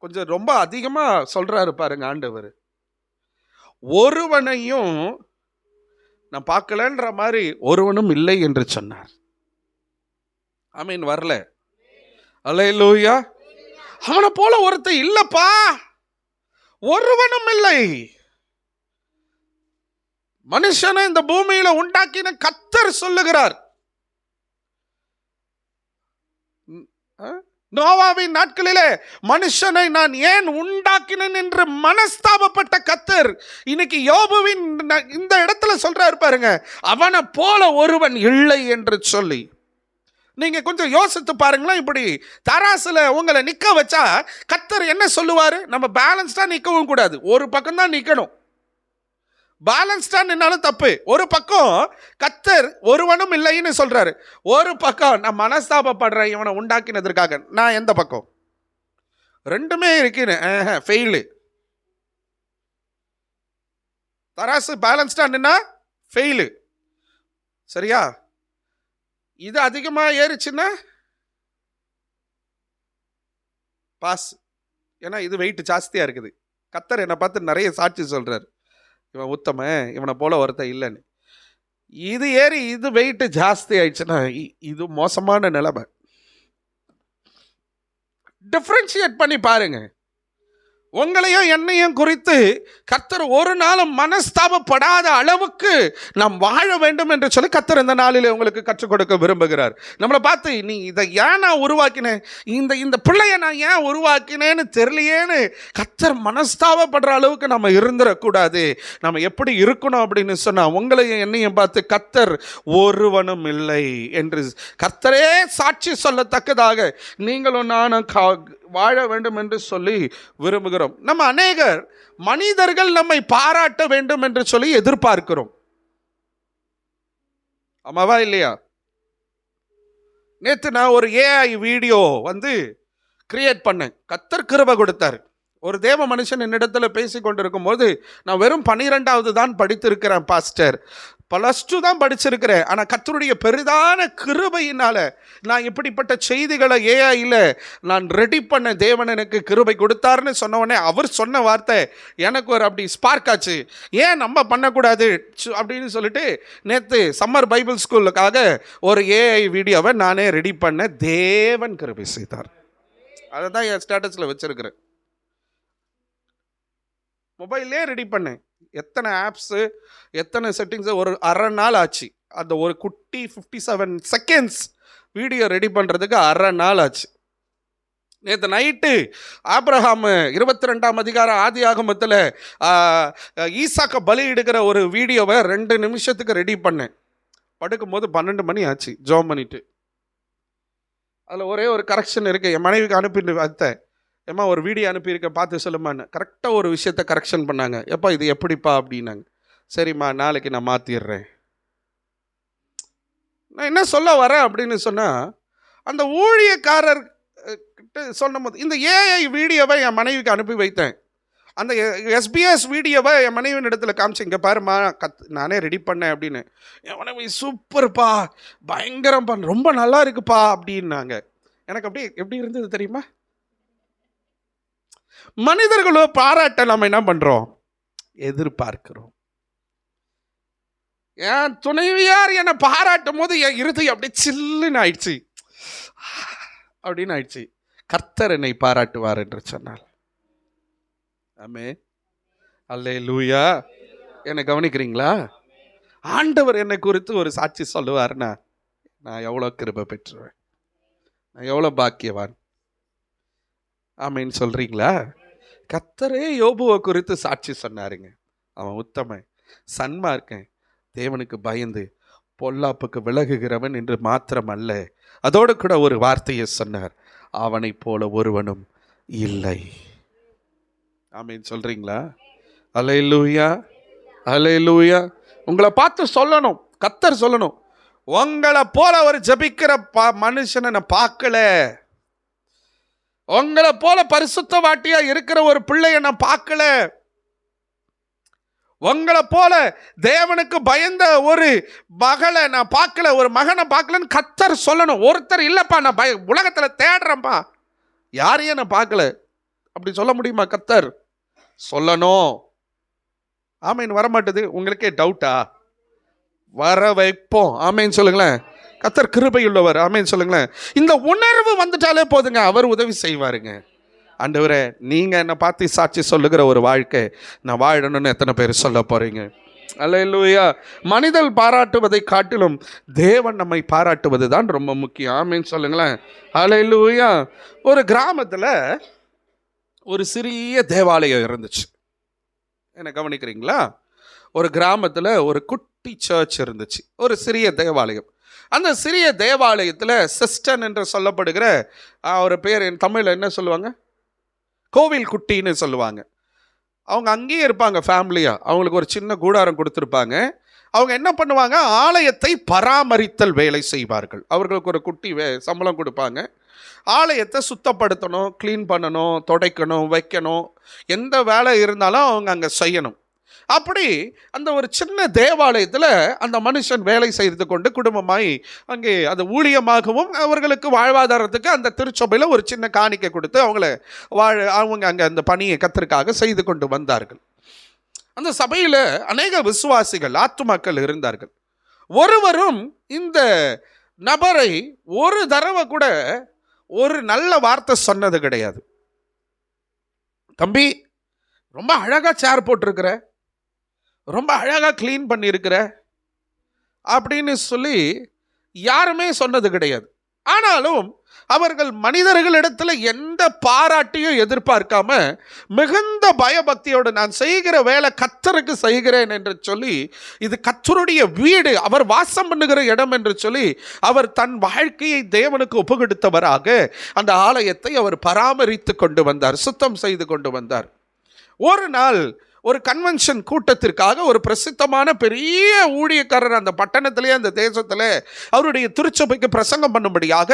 கொஞ்சம் ரொம்ப அதிகமா சொல்றாரு பாருங்க ஆண்டவர். ஒருவனையும் நான் பார்க்கலன்ற மாதிரி ஒருவனும் இல்லை என்று சொன்னார். ஆமீன். வரல. அல்லேலூயா. அவனை போல ஒருத்தன் இல்லப்பா, ஒருவனும் இல்லை. மனுஷனை இந்த பூமியில உண்டாக்கின கர்த்தர் சொல்லுகிறார். நோவாவின் நாட்களிலே மனுஷனை நான் ஏன் உண்டாக்கினேன் என்று மனஸ்தாபப்பட்ட கர்த்தர் இன்னைக்கு யோபுவின் இந்த இடத்துல சொல்றாரு பாருங்க, அவனை போல ஒருவன் இல்லை என்று சொல்லி. நீங்க கொஞ்சம் யோசித்து பாருங்களேன். இப்படி தராசுல உங்களை நிக்க வச்சா கர்த்தர் என்ன சொல்லுவாரு? நம்ம பேலன்ஸ்டா நிக்கவும் கூடாது, ஒரு பக்கம் தான் நிக்கணும். பேலன்ஸ்டா நின்னாலும் தப்பு. ஒரு பக்கம் கர்த்தர் ஒருவனும் இல்லைன்னு சொல்றாரு, ஒரு பக்கம் நான் மனஸ்தாபப்படுறேன் இவனை உண்டாக்கினதற்காக. நான் எந்த பக்கம்? ரெண்டுமே இருக்குன்னு ஃபெயிலு. தராசு பேலன்ஸ்டா நின்னா ஃபெயிலு, சரியா? இது அதிகமாக ஏறிச்சுன்னா பாஸ். ஏன்னா இது வெயிட் ஜாஸ்தியாக இருக்குது. கர்த்தர் என்னை பார்த்து நிறைய சாட்சி சொல்கிறார், இவன் உத்தம, இவனை போல ஒருத்தன் இல்லைன்னு. இது ஏறி இது வெயிட் ஜாஸ்தி ஆயிடுச்சுன்னா இது மோசமான நிலைமை. டிஃப்ரென்ஷியேட் பண்ணி பாருங்க. உங்களையும் என்னையும் குறித்து கர்த்தர் ஒரு நாளும் மனஸ்தாபப்படாத அளவுக்கு நாம் வாழ வேண்டும் என்று சொல்லி கர்த்தர் இந்த நாளிலே உங்களுக்கு கற்றுக் கொடுக்க விரும்புகிறார். நம்மளை பார்த்து நீ இதை ஏன் நான் உருவாக்கினேன், இந்த பிள்ளைய நான் ஏன் உருவாக்கினேன்னு தெரியலையேன்னு கர்த்தர் மனஸ்தாபப்படுற அளவுக்கு நம்ம இருந்துடக்கூடாது. நம்ம எப்படி இருக்கணும் அப்படின்னு சொன்னால், உங்களையும் என்னையும் பார்த்து கர்த்தர் ஒருவனும் இல்லை என்று கர்த்தரே சாட்சி சொல்லத்தக்கதாக நீங்களும் நானும் வாழ வேண்டும் என்று சொல்லி விரும்புகிறோம். நம்ம அநேகர் மனிதர்கள் நம்மை பாராட்ட வேண்டும் என்று சொல்லி எதிர்பார்க்கிறோம். ஆமாவா இல்லையா? நேற்று நான் ஒரு ஏஐ வீடியோ கிரியேட் பண்ணேன். கர்த்தர் கிருபை கொடுத்தார். ஒரு தேவ மனுஷன் என்னிடத்துல பேசி கொண்டிருக்கும் போது, நான் வெறும் 12வது தான் படித்திருக்கிறேன் பாஸ்டர், +2 தான் படிச்சிருக்கிறேன், ஆனால் கர்த்தருடைய பெரிதான கிருபையினால நான் இப்படிப்பட்ட செய்திகளை ஏஐயில் நான் ரெடி பண்ண தேவன் எனக்கு கிருபை கொடுத்தாருன்னு சொன்ன உடனே அவர் சொன்ன வார்த்தை எனக்கு ஒரு அப்படி ஸ்பார்க் ஆச்சு. ஏன் நம்ம பண்ணக்கூடாது அப்படின்னு சொல்லிட்டு நேற்று சம்மர் பைபிள் ஸ்கூலுக்காக ஒரு ஏஐ வீடியோவை நானே ரெடி பண்ண தேவன் கிருபை செய்தார். அதை தான் என் ஸ்டேட்டஸில் வச்சிருக்கிறேன். மொபைல்லே ரெடி பண்ணேன். எத்தனை ஆப்ஸு, எத்தனை செட்டிங்ஸு, ஒரு அரை நாள் ஆச்சு. அந்த ஒரு குட்டி 57 செகண்ட்ஸ் வீடியோ ரெடி பண்ணுறதுக்கு அரை நாள் ஆச்சு. நேற்று நைட்டு ஆபிரகாம் 22ஆம் அதிகாரம் ஆதி ஆகமத்தில் ஈசாக்க பலி எடுக்கிற ஒரு வீடியோவை 2 நிமிஷத்துக்கு ரெடி பண்ணேன். படுக்கும்போது 12 மணி ஆச்சு ஜோம் பண்ணிட்டு. அதில் ஒரே ஒரு கரெக்ஷன் இருக்குது. என் மனைவிக்கு அனுப்பிட்டு வைத்தேன், ஏம்மா ஒரு வீடியோ அனுப்பியிருக்க பார்த்து சொல்லுமான்னு. கரெக்டாக ஒரு விஷயத்தை கரெக்ஷன் பண்ணாங்க. எப்பா இது எப்படிப்பா அப்படின்னாங்க. சரிம்மா நாளைக்கு நான் மாற்றிடுறேன். நான் என்ன சொல்ல வரேன் அப்படின்னு சொன்னால், அந்த ஊழியக்காரர் கிட்ட சொன்ன போது இந்த ஏஐ வீடியோவை என் மனைவிக்கு அனுப்பி வைத்தேன். அந்த SBS வீடியோவை என் மனைவியின் இடத்துல காமிச்சு, இங்கே பாருமா நானே ரெடி பண்ணேன் அப்படின்னு. என் மனைவி சூப்பர்ப்பா, பயங்கரம் ரொம்ப நல்லா இருக்குப்பா அப்படின்னாங்க. எனக்கு அப்படி எப்படி இருந்தது தெரியுமா? மனிதர்களோ பாராட்ட நம்ம என்ன பண்றோம்? எதிர்பார்க்கிறோம். என் துணைவியார் என்னை பாராட்டும் போது என் இருதயம் அப்படியே சில்லுன்னு ஆயிடுச்சு, அப்படின்னு ஆயிடுச்சு. கர்த்தர் என்னை பாராட்டுவார் என்று சொன்னார். ஆமென், அல்லேலூயா. என்னை கவனிக்கிறீங்களா? ஆண்டவர் என்னை குறித்து ஒரு சாட்சி சொல்லுவார்னா நான் எவ்வளோ கிருபை பெற்றுவேன், நான் எவ்வளோ பாக்கியவான். ஆமேன்னு சொல்றீங்களா? கர்த்தரே யோபுவை குறித்து சாட்சி சொன்னாருங்க. அவன் உத்தமன், சன்மார்க்கன், தேவனுக்கு பயந்து பொல்லாப்புக்கு விலகுகிறவன் என்று மாத்திரம் அல்ல, அதோடு கூட ஒரு வார்த்தையை சொன்னார், அவனை போல ஒருவனும் இல்லை. ஆமேன்னு சொல்றீங்களா? அல்லேலூயா, அல்லேலூயா. உங்களை பார்த்து சொல்லணும், கர்த்தர் சொல்லணும், உங்களை போல ஒரு ஜபிக்கிற மனுஷனை நான் பார்க்கல, உங்களை போல பரிசுத்த வாட்டியா இருக்கிற ஒரு பிள்ளைய நான் பார்க்கல, உங்களை போல தேவனுக்கு பயந்த ஒரு மகளை நான் பார்க்கல, ஒரு மகனை பார்க்கலன்னு கர்த்தர் சொல்லணும். ஒருத்தர் இல்லப்பா நான் உலகத்துல தேடுறேன்ப்பா, யாரையும் நான் பார்க்கல, அப்படி சொல்ல முடியுமா? கர்த்தர் சொல்லணும். ஆமேன். வரமாட்டது, உங்களுக்கே டவுட்டா? வர வைப்போம். ஆமேன்னு சொல்லுங்களேன். கர்த்தர் கிருபையுள்ளவர். ஆமேன்னு சொல்லுங்களேன். இந்த உணர்வு வந்துட்டாலே போதுங்க, அவர் உதவி செய்வாருங்க. ஆண்டவரே, நீங்க என்னை பார்த்து சாட்சி சொல்லுகிற ஒரு வாழ்க்கை நான் வாழணும்னு எத்தனை பேர் சொல்ல போறீங்க? அல்லேலூயா. மனிதர் பாராட்டுவதை காட்டிலும் தேவன் நம்மை பாராட்டுவது தான் ரொம்ப முக்கியம். ஆமேன்னு சொல்லுங்களேன். அல்லேலூயா. ஒரு கிராமத்துல ஒரு சிறிய தேவாலயம் இருந்துச்சு. என்ன கவனிக்கிறீங்களா? ஒரு கிராமத்தில் ஒரு குட்டி சர்ச் இருந்துச்சு, ஒரு சிறிய தேவாலயம். அந்த சிறிய தேவாலயத்தில் சிஸ்டன் என்று சொல்லப்படுகிற ஒரு பேர் தமிழில் என்ன சொல்லுவாங்க? கோவில் குட்டின்னு சொல்லுவாங்க. அவங்க அங்கேயே இருப்பாங்க ஃபேமிலியாக. அவங்களுக்கு ஒரு சின்ன கூடாரம் கொடுத்துருப்பாங்க. அவங்க என்ன பண்ணுவாங்க? ஆலயத்தை பராமரித்தல் வேலை செய்வார்கள். அவர்களுக்கு ஒரு குட்டி சம்பளம் கொடுப்பாங்க. ஆலயத்தை சுத்தப்படுத்தணும், க்ளீன் பண்ணணும், துடைக்கணும், வைக்கணும், எந்த வேலை இருந்தாலும் அவங்க அங்கே செய்யணும். அப்படி அந்த ஒரு சின்ன தேவாலயத்தில் அந்த மனுஷன் வேலை செய்து கொண்டு குடும்பமாய் அங்கே அது ஊழியமாகவும் அவர்களுக்கு வாழ்வாதாரத்துக்கு அந்த திருச்சபையில் ஒரு சின்ன காணிக்கை கொடுத்து அவங்க அங்கே அந்த பணியை கர்த்தருக்காக செய்து கொண்டு வந்தார்கள். அந்த சபையில் அநேக விசுவாசிகள், ஆத்துமாக்கள் இருந்தார்கள். ஒருவரும் இந்த நபரை ஒரு தடவை கூட ஒரு நல்ல வார்த்தை சொன்னது கிடையாது. தம்பி, ரொம்ப அழகா சேர் போட்டிருக்கிற, ரொம்ப அழகா கிளீன் பண்ணியிருக்கிற அப்படின்னு சொல்லி யாருமே சொன்னது கிடையாது. ஆனாலும் அவர்கள் மனிதர்களிடத்தில் எந்த பாராட்டியும் எதிர்பார்க்காம மிகுந்த பயபக்தியோடு நான் செய்கிற வேலை கர்த்தருக்கு செய்கிறேன் என்று சொல்லி, இது கர்த்தருடைய வீடு, அவர் வாசம் பண்ணுகிற இடம் என்று சொல்லி அவர் தன் வாழ்க்கையை தேவனுக்கு ஒப்புக்கொடுத்தவராக அந்த ஆலயத்தை அவர் பராமரித்து கொண்டு வந்தார், சுத்தம் செய்து கொண்டு வந்தார். ஒரு நாள் ஒரு கன்வென்ஷன் கூட்டத்திற்காக ஒரு பிரசித்தமான பெரிய ஊழியக்காரர் அந்த பட்டணத்திலே அந்த தேசத்தில் அவருடைய திருச்சபைக்கு பிரசங்கம் பண்ணும்படியாக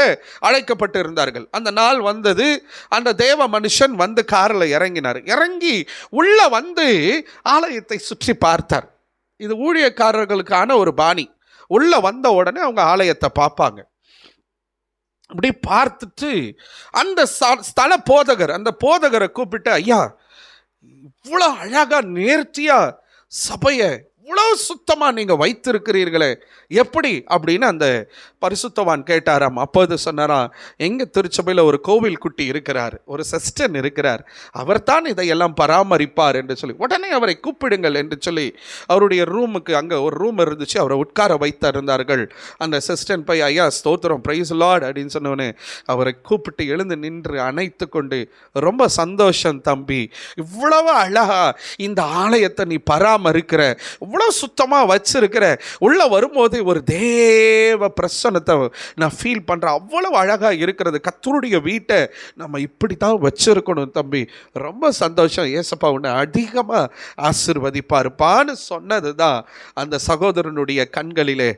அழைக்கப்பட்டு இருந்தார்கள். அந்த நாள் வந்தது. அந்த தேவ மனுஷன் வந்து காரில் இறங்கினார். இறங்கி உள்ள வந்து ஆலயத்தை சுற்றி பார்த்தார். இது ஊழியக்காரர்களுக்கான ஒரு பாணி. உள்ள வந்த உடனே அவங்க ஆலயத்தை பார்ப்பாங்க. அப்படி பார்த்துட்டு அந்த ஸ்தல போதகர், அந்த போதகரை கூப்பிட்டு, ஐயா, இவ்வளோ அழகா நேர்த்தியா சபையை இவ்வளோ சுத்தமாக நீங்கள் வைத்திருக்கிறீர்களே, எப்படி அப்படின்னு அந்த பரிசுத்தவான் கேட்டாராம். அப்போது சொன்னாராம், எங்கள் திருச்சபையில் ஒரு கோவில் குட்டி இருக்கிறார், ஒரு சிஸ்டன் இருக்கிறார், அவர் தான் இதையெல்லாம் பராமரிப்பார் என்று சொல்லி, உடனே அவரை கூப்பிடுங்கள் என்று சொல்லி அவருடைய ரூமுக்கு, அங்கே ஒரு ரூம் இருந்துச்சு, அவரை உட்கார வைத்திருந்தார்கள். அந்த சிஸ்டன் போய், ஐயா ஸ்தோத்திரம், பிரைஸ் லார்ட் அப்படின்னு சொன்னோன்னே அவரை கூப்பிட்டு எழுந்து நின்று அணைத்து கொண்டு, ரொம்ப சந்தோஷம் தம்பி, இவ்வளவு அழகா இந்த ஆலயத்தை நீ பராமரிக்கிற, இவ்வளோ சுத்தமாக வச்சிருக்கிற, உள்ள வரும்போது ஒரு தேவ பிரசன்னத்தை நான் ஃபீல் பண்ணுறேன், அவ்வளவு அழகாக இருக்கிறது, கர்த்தருடைய வீட்டை நம்ம இப்படி தான் வச்சிருக்கணும் தம்பி, ரொம்ப சந்தோஷம், ஏசப்பா உன்னை அதிகமாக ஆசீர்வதிப்பாருப்பான்னு சொன்னது தான் அந்த சகோதரனுடைய கண்களிலே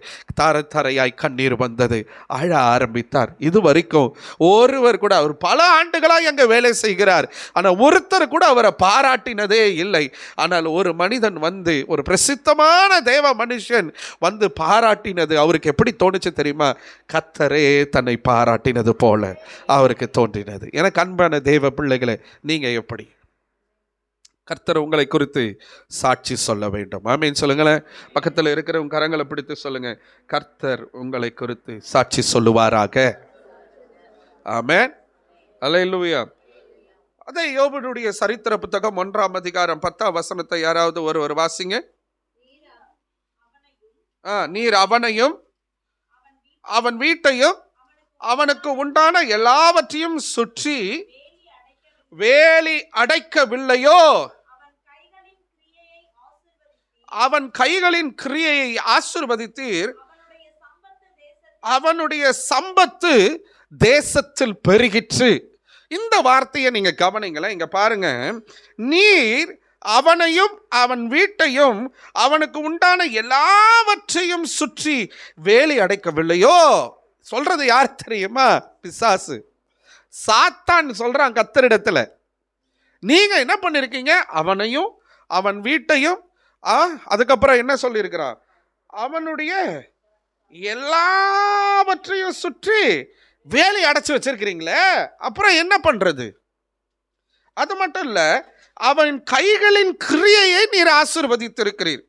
தாரத்தாரையாய் கண்ணீர் வந்தது. அழ ஆரம்பித்தார். இது வரைக்கும் ஒருவர் கூட, அவர் பல ஆண்டுகளாக அங்கே வேலை செய்கிறார், ஆனால் ஒருத்தர் கூட அவரை பாராட்டினதே இல்லை. ஆனால் ஒரு மனிதன் வந்து, ஒரு பிரசித்த பரிசுத்தமான தேவ மனுஷன் வந்து பாராட்டினது அவருக்கு எப்படி தோணுச்சு தெரியுமா? கர்த்தரே தன்னை பாராட்டினது போல அவருக்கு தோன்றினது. எனக்கு அன்பான தேவ பிள்ளைகளே, நீங்க எப்படி கர்த்தர் உங்களை குறித்து சாட்சி சொல்ல வேண்டும்? ஆமீன் சொல்லுங்களேன். பக்கத்தில் இருக்கிறவங்க கரங்களை பிடித்து சொல்லுங்க, கர்த்தர் உங்களை குறித்து சாட்சி சொல்லுவாராக. ஆமென். அல்லேலூயா. அதே யோபுடைய சரித்திர புத்தகம் 1ஆம் அதிகாரம் 10ஆம் வசனத்தை யாராவது ஒருவர் வாசிங்க. நீர் அவனையும் அவன் வீட்டையும் அவனுக்கு உண்டான எல்லாவற்றையும் சுற்றி வேலி அடைக்கவில்லையோ? அவன் கைகளின் கிரியையை ஆசீர்வதித்தீர். அவனுடைய சம்பத்து தேசத்தில் பெருகிற்று. இந்த வார்த்தையை நீங்க கவனிங்களேன். இங்க பாருங்க, நீர் அவனையும் அவன் வீட்டையும் அவனுக்கு உண்டான எல்லாவற்றையும் சுற்றி வேலி அடைக்கவில்லையோ? சொல்றது யார் தெரியுமா? பிசாசு, சாத்தான் சொல்றான் கர்த்தரிடத்துல. நீங்க என்ன பண்ணிருக்கீங்க? அவனையும் அவன் வீட்டையும் அதுக்கப்புறம் என்ன சொல்லியிருக்கிறான்? அவனுடைய எல்லாவற்றையும் சுற்றி வேலி அடைச்சு வச்சிருக்கிறீங்களே, அப்புறம் என்ன பண்றது? அது மட்டும் இல்ல, அவன் கைகளின் கிரியையை நீர் ஆசீர்வதித்திருக்கிறீர்.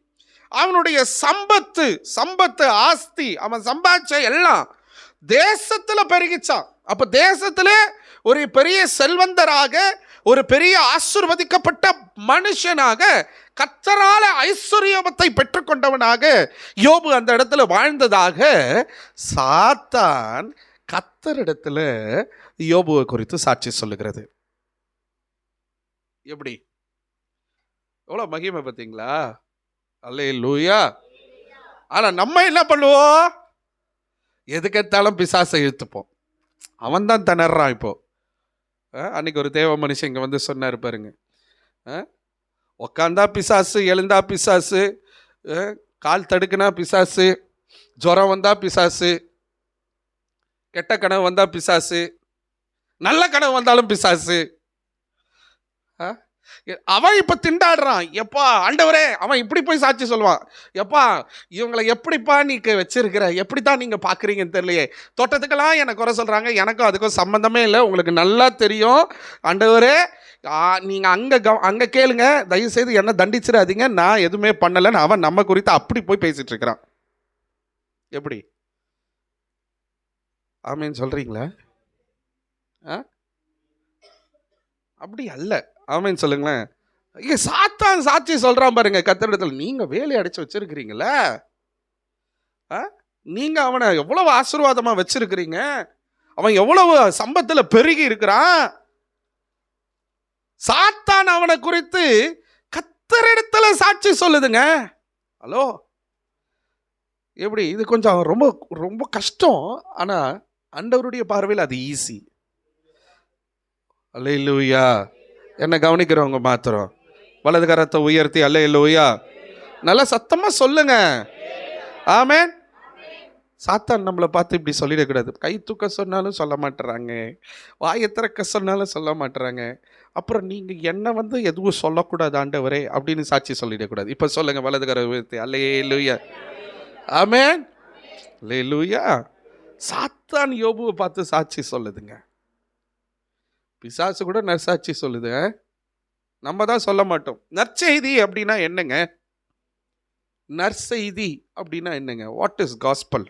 அவனுடைய சம்பத்து ஆஸ்தி, அவன் சம்பாதிச்ச எல்லாம் தேசத்துல பெருகிச்சான். அப்ப தேசத்துல ஒரு பெரிய செல்வந்தராக, ஒரு பெரிய ஆசீர்வதிக்கப்பட்ட மனுஷனாக, கர்த்தரால ஐஸ்வர்யத்தை பெற்றுக்கொண்டவனாக யோபு அந்த இடத்துல வாழ்ந்ததாக சாத்தான் கர்த்தரிடத்துல யோபுவை குறித்து சாட்சி சொல்லுகிறது. எப்படி? எவ்வளவு மகிமை பார்த்தீங்களா? அல்லேலூயா. ஆனா நம்ம என்ன பண்ணுவோம்? எதுக்கெடுத்தாலும் பிசாசை இழுத்துப்போம். அவன் தான் திணறான். இப்போ அன்னைக்கு ஒரு தேவ மனுஷன் இங்க வந்து சொன்னார் பாருங்க, உக்காந்தா பிசாசு, எழுந்தா பிசாசு, கால் தடுக்குனா பிசாசு, ஜுரம் வந்தா பிசாசு, கெட்ட கனவு வந்தா பிசாசு, நல்ல கனவு வந்தாலும் பிசாசு. அவன் இப்ப திண்டாடுறான். எப்பா ஆண்டவரே, அவன் இப்படி போய் சாட்சி சொல்லுவான், எப்பா இவங்களை எப்படிப்பா நீங்க வச்சிருக்கிற, எப்படித்தான் நீங்க பாக்குறீங்கன்னு தெரியலையே, தோட்டத்துக்கெல்லாம் எனக்கு குறை சொல்றாங்க, எனக்கும் அதுக்கும் சம்பந்தமே இல்லை, உங்களுக்கு நல்லா தெரியும் ஆண்டவரே, நீங்க அங்க கேளுங்க, தயவு செய்து என்ன தண்டிச்சிடாதீங்க, நான் எதுவுமே பண்ணலன்னு அவன் நம்ம குறித்து அப்படி போய் பேசிட்டு இருக்கிறான். எப்படி? ஆமேன்னு சொல்றீங்களா? அப்படி அல்ல. ஆமேன்னு சொல்லுங்களேன். இங்க சாத்தான் சாட்சி சொல்றான் பாருங்க கர்த்தரிடத்தில். நீங்க வேலை அடைச்சு வச்சிருக்கிறீங்களா? நீங்க அவனை எவ்வளவு ஆசீர்வாதமா வச்சிருக்கிறீங்க, அவன் எவ்வளவு சம்பத்துல பெருகி இருக்கிறான். சாத்தான் அவனை குறித்து கர்த்தரிடத்துல சாட்சி சொல்லுதுங்க. ஹலோ, எப்படி? இது கொஞ்சம் ரொம்ப ரொம்ப கஷ்டம். ஆனா ஆண்டவருடைய பார்வையில் அது ஈஸி. அல்லேலூயா. என்ன கவனிக்கிறவங்க மாத்திரம் வலது கரத்தை உயர்த்தி அல்லேலூயா நல்லா சத்தமா சொல்லுங்க. ஆமென். சாத்தான் நம்மளை பார்த்து இப்படி சொல்லிடக்கூடாது. கை தூக்க சொன்னாலும் சொல்ல மாட்டுறாங்க, வாயை திறக்க சொன்னாலும் சொல்ல மாட்டுறாங்க, அப்புறம் நீங்க என்ன வந்து எதுவும் சொல்லக்கூடாது ஆண்டவரே அப்படின்னு சாட்சி சொல்லிடக்கூடாது. இப்ப சொல்லுங்க, வலது கரை உயர்த்தி அல்லேலூயா. ஆமென். அல்லேலூயா. சாத்தான் யோபுவை பார்த்து சாட்சி சொல்லுதுங்க. பிசாசு கூட நற்சாட்சி சொல்லுது. நம்ம தான் சொல்ல மாட்டோம். நற்செய்தி அப்படின்னா என்னங்க? நற்செய்தி அப்படின்னா என்னங்க? What is gospel?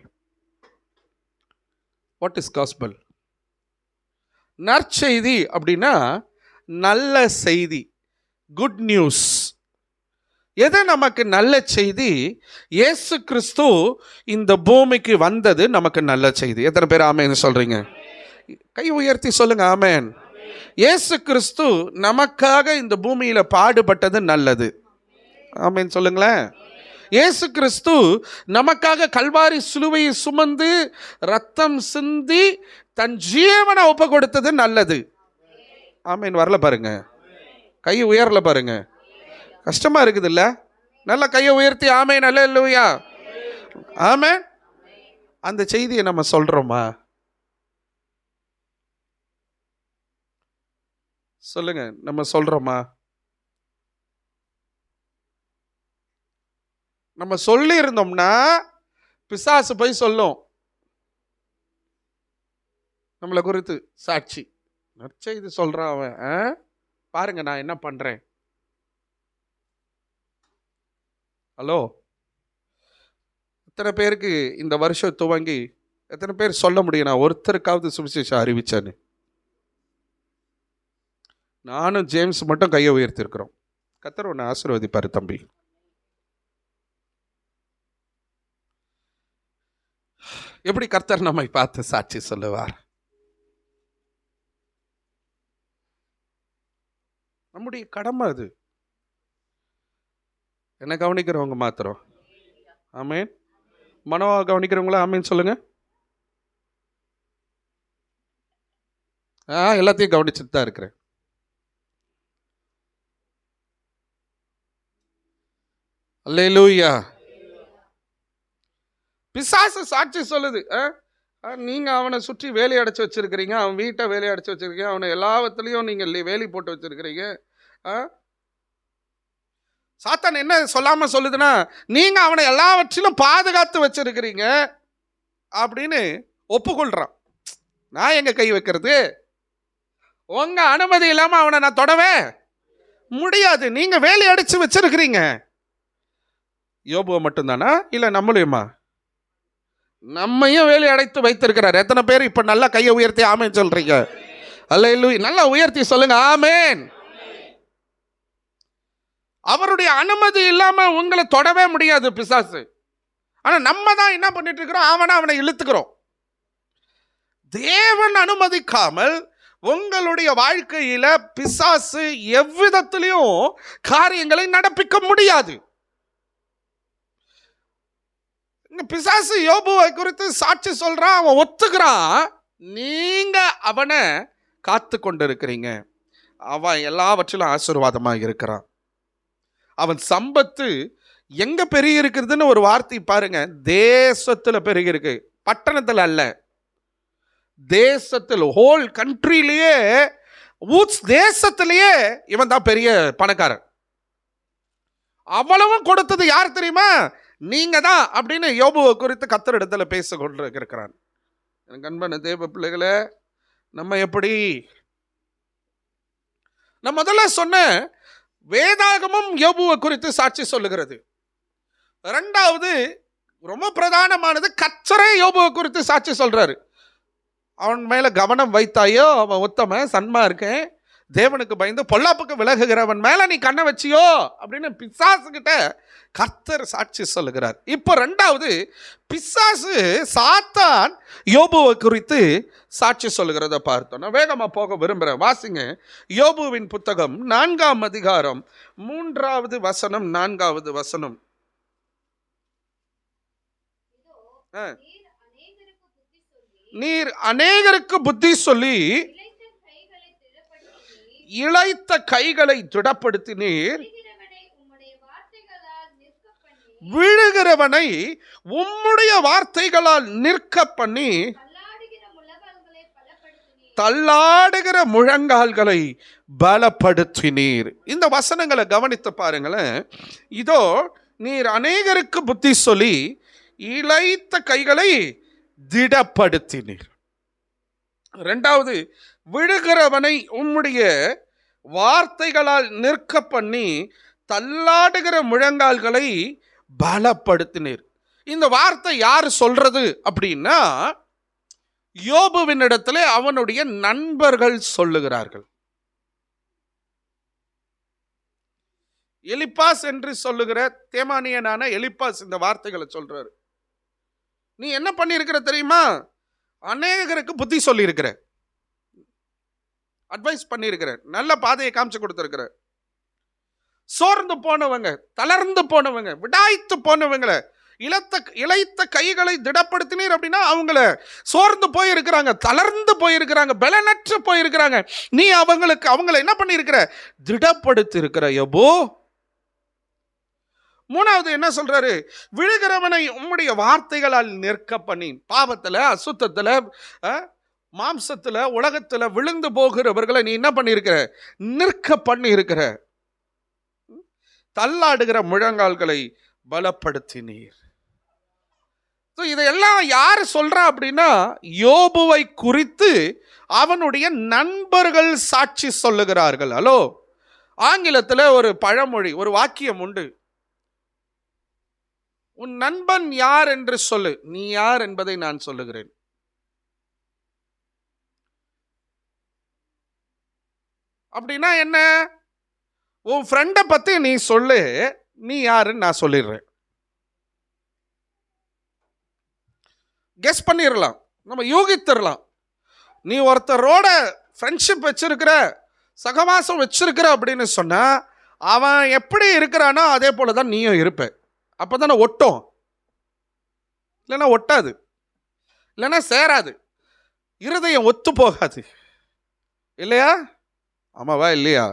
What is gospel? நற்செய்தி அப்படின்னா நல்ல செய்தி, குட் நியூஸ். எது நமக்கு நல்ல செய்தி? இயேசு கிறிஸ்து இந்த பூமிக்கு வந்தது நமக்கு நல்ல செய்தி. எத்தனை பேர் ஆமென் சொல்றீங்க? கை உயர்த்தி சொல்லுங்க ஆமென். இயேசு கிறிஸ்து நமக்காக இந்த பூமியில பாடுபட்டது நல்லது. ஆமென் சொல்லுங்களேன். இயேசு கிறிஸ்து நமக்காக கல்வாரி சிலுவையை சுமந்து ரத்தம் சிந்தி தன் ஜீவனை ஒப்பு கொடுத்தது நல்லது. ஆமென். வரல பாருங்க, கை உயரல பாருங்க. கஷ்டமா இருக்குது இல்ல? நல்ல கையை உயர்த்தி ஆமென் அல்லேலூயா. ஆமென். அந்த செய்தியை நம்ம சொல்றோமா? சொல்லுங்க, நம்ம சொல்றோமா? நம்ம சொல்லி இருந்தோம்னா பிசாசு போய் சொல்லும் நம்மளை குறித்து சாட்சி. நற்செய்தி சொல்றான் அவன், பாருங்க நான் என்ன பண்றேன். ஹலோ, எத்தனை பேருக்கு இந்த வருஷம் துவங்கி எத்தனை பேர் சொல்ல முடியும் நான் ஒருத்தருக்காவது சுவிசேஷம் அறிவிச்சேன்னு? நானும் ஜேம்ஸ் மட்டும் கையை உயர்த்திருக்கிறோம். கர்த்தர் உன்னை ஆசீர்வதிப்பாரு தம்பி. எப்படி கர்த்தர் நம்மை பார்த்து சாட்சி சொல்லுவார்? நம்முடைய கடமை அது. என்ன கவனிக்கிறவங்க மாத்திரம் ஆமேன். மனோ கவனிக்கிறவங்களா ஆமேன்னு சொல்லுங்க. எல்லாத்தையும் கவனிச்சுட்டு தான் இருக்கிறேன். அல்லேலூயா. பிசாசு சாட்சி சொல்லுது, நீங்க அவனை சுற்றி வேலி அடைச்சு வச்சிருக்கிறீங்க, அவன் வீட்டை வேலி அடைச்சு வச்சிருக்கீங்க, அவனை எல்லாத்துலயும் நீங்க வேலி போட்டு வச்சிருக்கிறீங்க. சாத்தான் என்ன சொல்லாம சொல்லுதுன்னா, நீங்க அவனை எல்லாவற்றிலும் பாதுகாத்து வச்சிருக்கிறீங்க அப்படின்னு ஒப்புக்கொள்றான். நான் எங்க கை வைக்கிறது? உங்க அனுமதி இல்லாம அவனை நான் தொடவே முடியாது. நீங்க வேலி அடைச்சு வச்சிருக்கிறீங்க. யோபுவை மட்டும்தானா இல்ல நம்மளையுமா? நம்மையும் வேலி அடைத்து வைத்திருக்கிறார். எத்தனை பேர் இப்ப நல்லா கையை உயர்த்தி ஆமேன் சொல்றீங்க? அல்லேலூயா. நல்லா உயர்த்தி சொல்லுங்க ஆமேன். அவருடைய அனுமதி இல்லாம உங்களை தொடவே முடியாது பிசாசு. ஆனா நம்ம தான் என்ன பண்ணிட்டு இருக்கிறோம்? அவனை இழுத்துக்கிறோம். தேவன் அனுமதிக்காமல் உங்களுடைய வாழ்க்கையில பிசாசு எவ்விதத்திலையும் காரியங்களை நடப்பிக்க முடியாது. பிசாசு யோபுவை குறித்து சாட்சி சொல்றான், அவன் ஒத்துக்கிறான். நீங்க அவனை காத்து கொண்டிருக்கிறீங்க. அவன் எல்லாவற்றிலும் ஆசீர்வாதமாக இருக்கிறான். அவன் சம்பத்து எங்க பெருகி இருக்கிறதுன்னு ஒரு வார்த்தை பாருங்க. தேசத்துல பெருகி இருக்கு, பட்டணத்துல அல்ல. தேசத்தில், ஹோல் கண்ட்ரிலேயே, தேசத்திலேயே இவன் தான் பெரிய பணக்காரன். அவ்வளவும் கொடுத்தது யார் தெரியுமா? நீங்க தான் அப்படின்னு யோபுவை குறித்து கர்த்தர் இடத்துல பேச கொண்டு இருக்கிறான். எனக்கு அன்பான தேவ பிள்ளைகளே, நம்ம எப்படி, நான் முதல்ல சொன்ன வேதாகமும் யோபுவை குறித்து சாட்சி சொல்லுகிறது. இரண்டாவது ரொம்ப பிரதானமானது, கர்த்தரே யோபுவை குறித்து சாட்சி சொல்றாரு. அவன் மேல கவனம் வைத்தாயோ அவன் உத்தமன், சன்மார்க்கன், தேவனுக்கு பயந்து பொல்லாப்புக்கு விலகுகிறவன் மேல நீ கண்ணை வச்சியோ அப்படின்னு பிசாசு கிட்ட கர்த்தர் சாட்சி சொல்லுகிறார். இப்போ ரெண்டாவது, பிசாசு சாத்தான் யோபுவை குறித்து சாட்சி சொல்லுகிறத பார்த்தோம். நான் வேகமா போக விரும்புறேன். வாசிங்க யோபுவின் புத்தகம் 4ஆம் அதிகாரம் 3வது வசனம் 4வது வசனம். நீர் அநேகருக்கு புத்தி சொல்லி இளைத்த கைகளை திடப்படுத்தினீர், விழுகிறவனை உம்முடைய வார்த்தைகளால் நிற்க பண்ணி, தள்ளாடுகிற முழங்கால்களை பலப்படுத்தினீர். இந்த வசனங்களை கவனித்து பாருங்களேன். இதோ நீர் அநேகருக்கு புத்தி சொல்லி இளைத்த கைகளை திடப்படுத்தினீர். இரண்டாவது, விழுகிறவனை உம்முடைய வார்த்தைகளால் நிற்க பண்ணி தள்ளாடுகிற முழங்கால்களை பலப்படுத்தினீர். இந்த வார்த்தை யார் சொல்றது அப்படின்னா, யோபுவின் இடத்துல அவனுடைய நண்பர்கள் சொல்லுகிறார்கள். எலிப்பாஸ் என்று சொல்லுகிற தேமானியனான எலிப்பாஸ் இந்த வார்த்தைகளை சொல்றாரு. நீ என்ன பண்ணியிருக்கிற தெரியுமா? அநேகருக்கு புத்தி சொல்லி இருக்கிற, அட்வைஸ் பண்ணியிருக்கிற, நல்ல பாதையை காமிச்சு கொடுத்திருக்கிற, சோர்ந்து போனவங்க, தளர்ந்து போனவங்க, விடாய்த்து போனவங்களை இளைத்த கைகளை திடப்படுத்தினீர் அப்படின்னா அவங்கள சோர்ந்து போயிருக்கிறாங்க, தளர்ந்து போயிருக்கிறாங்க, பலனற்று போயிருக்கிறாங்க. நீ அவங்களை என்ன பண்ணியிருக்கிற? திடப்படுத்தி இருக்கிற யோபு. மூணாவது என்ன சொல்றாரு? விழுகிறவனை உம்முடைய வார்த்தைகளால் நிற்க பண்ணி. பாவத்துல, அசுத்தத்துல, மாம்சத்துல, உலகத்துல விழுந்து போகிறவர்களை நீ என்ன பண்ணியிருக்கிற? நிற்க பண்ணி இருக்கிற. தள்ளாடுகிற முழங்கால்களை பலப்படுத்தினீர். இதையெல்லாம் யாரு சொல்றா அப்படின்னா, யோபுவை குறித்து அவனுடைய நண்பர்கள் சாட்சி சொல்லுகிறார்கள். ஹலோ, ஆங்கிலத்தில் ஒரு பழமொழி, ஒரு வாக்கியம் உண்டு. உன் நண்பன் யார் என்று சொல்லு, நீ யார் என்பதை நான் சொல்லுகிறேன். அப்படின்னா என்ன? உன் ஃப்ரெண்டை பத்தி நீ சொல்லு, நீ யாருன்னு நான் சொல்லிடுறேன். கெஸ் பண்ணிடலாம், நம்ம யூகித்திரலாம். நீ ஒருத்தரோட ஃப்ரெண்ட்ஷிப் வச்சிருக்கிற, சகவாசம் வச்சிருக்கிற அப்படின்னு சொன்னா, அவன் எப்படி இருக்கிறானோ அதே போல தான் நீயும் இருப்ப. அப்பதானே ஒட்டும், இல்லைன்னா ஒட்டாது, இல்லைன்னா சேராது, இருதயம் ஒத்து போகாது. இல்லையா? ஆமாவா இல்லையா?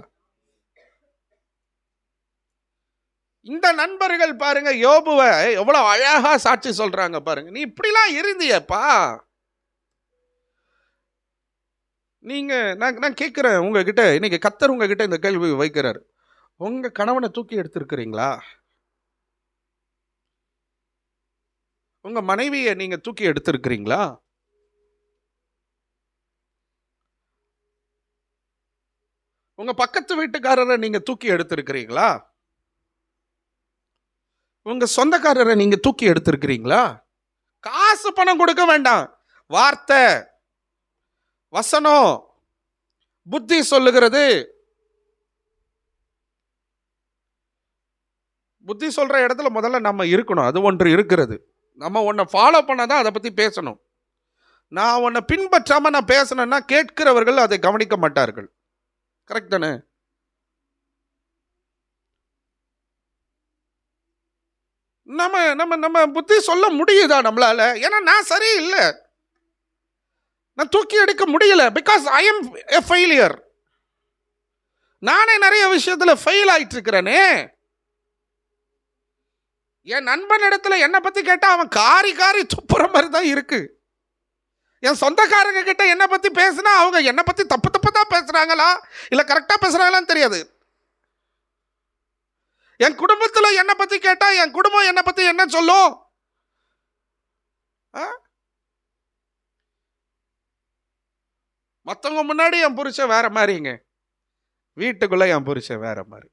இந்த நண்பர்கள் பாருங்க, யோபுவை எவ்வளவு அழகா சாட்சி சொல்றாங்க பாருங்க. நீ இப்படிலாம் இருந்தியப்பா. நீங்க நான் கேட்கிறேன் உங்ககிட்ட, இன்னைக்கு கர்த்தர் உங்ககிட்ட இந்த கேள்வி வைக்கிறார். உங்க கணவனை தூக்கி எடுத்திருக்கிறீங்களா? உங்க மனைவியை நீங்க தூக்கி எடுத்திருக்கிறீங்களா? உங்க பக்கத்து வீட்டுக்காரரை நீங்க தூக்கி எடுத்திருக்கிறீங்களா? உங்க சொந்தக்காரரை நீங்க தூக்கி எடுத்திருக்கிறீங்களா? காசு பணம் கொடுக்க வேண்டாம், வார்த்தை, வசனம், புத்தி சொல்லுகிறது. புத்தி சொல்ற இடத்துல முதல்ல நம்ம இருக்கணும். அது ஒன்று இருக்கிறது. நம்ம உன்னை ஃபாலோ பண்ணாதான் அதை பத்தி பேசணும். நான் உன்னை பின்பற்றாம நான் பேசணும்னா கேட்கிறவர்கள் அதை கவனிக்க மாட்டார்கள். கரெக்ட் தானே? நம்ம நம்ம நம்ம புத்தி சொல்ல முடியுதா நம்மளால? ஏன்னா நான் சரியில்லை, நான் தூக்கி எடுக்க முடியல. Because I am a failure. நானே நிறைய விஷயத்துல ஃபெயில் ஆயிட்டு இருக்கிறேனே. என் நண்பன் இடத்துல என்னை பத்தி கேட்டா அவன் காரி காரி துப்புற மாதிரி தான் இருக்கு. என் சொந்தக்காரங்க கிட்ட என்னை பத்தி பேசினா அவங்க என்னை பத்தி தப்பு தப்பு தான் பேசுறாங்களா இல்ல கரெக்டா பேசுறாங்களான்னு தெரியாது. என் குடும்பத்துல என்னை பத்தி கேட்டா என் குடும்பம் என்னை பத்தி என்ன சொல்லும்? மற்றவங்க முன்னாடி என் புருஷன் வேற மாதிரிங்க, வீட்டுக்குள்ள என் புருஷன் வேற மாதிரி.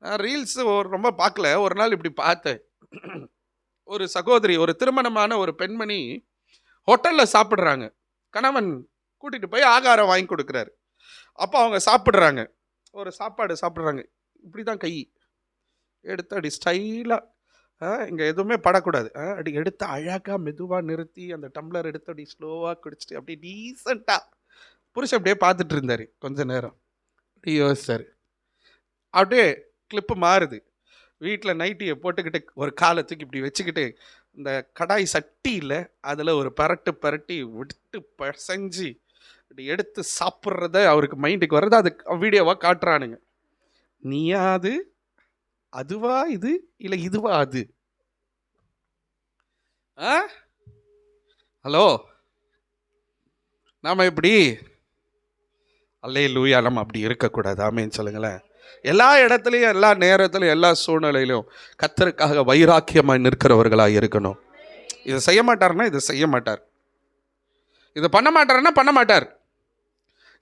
நான் ரீல்ஸ் ரொம்ப பார்க்கல, ஒரு நாள் இப்படி பார்த்தேன். ஒரு சகோதரி, ஒரு திருமணமான ஒரு பெண்மணி ஹோட்டல்ல சாப்பிட்றாங்க. கணவன் கூட்டிட்டு போய் ஆகாரம் வாங்கி கொடுக்குறாரு. அப்போ அவங்க சாப்பிட்றாங்க, ஒரு சாப்பாடு சாப்பிட்றாங்க. இப்படி தான் கை எடுத்து அப்படி ஸ்டைலாக, இங்கே எதுவுமே படக்கூடாது, அப்படி எடுத்து அழகாக மெதுவாக நிறுத்தி அந்த டம்ளர் எடுத்து அப்படி ஸ்லோவாக குடிச்சிட்டு அப்படி டீசெண்டாக புருஷன் அப்படியே பார்த்துட்டு இருந்தார். கொஞ்ச நேரம் அப்படி யோசிச்சார். அப்படியே கிளிப்பு மாறுது. வீட்டில் நைட்டியை போட்டுக்கிட்டு ஒரு காலை தூக்கி இப்படி வச்சுக்கிட்டு இந்த கடாய் சட்டியில் அதில் ஒரு பரட்டி விட்டு பசைஞ்சு இப்படி எடுத்து சாப்பிட்றத அவருக்கு மைண்டுக்கு வர்றது. அது வீடியோவாக காட்டுறானுங்க. நீயா அது, அதுவா இது, இல்லை இதுவா அது? ஹலோ, நாம இப்படி அல்லேலூயா நம்ம அப்படி இருக்கக்கூடாது. ஆமேன்னு சொல்லுங்களேன். எல்லா இடத்துலையும், எல்லா நேரத்திலும், எல்லா சூழ்நிலையிலும் கர்த்தருக்காக வைராக்கியமாய் நிற்கிறவர்களாக இருக்கணும். இதை செய்ய மாட்டார்னா இதை செய்ய மாட்டார், இதை பண்ண மாட்டார்னா பண்ண மாட்டார்.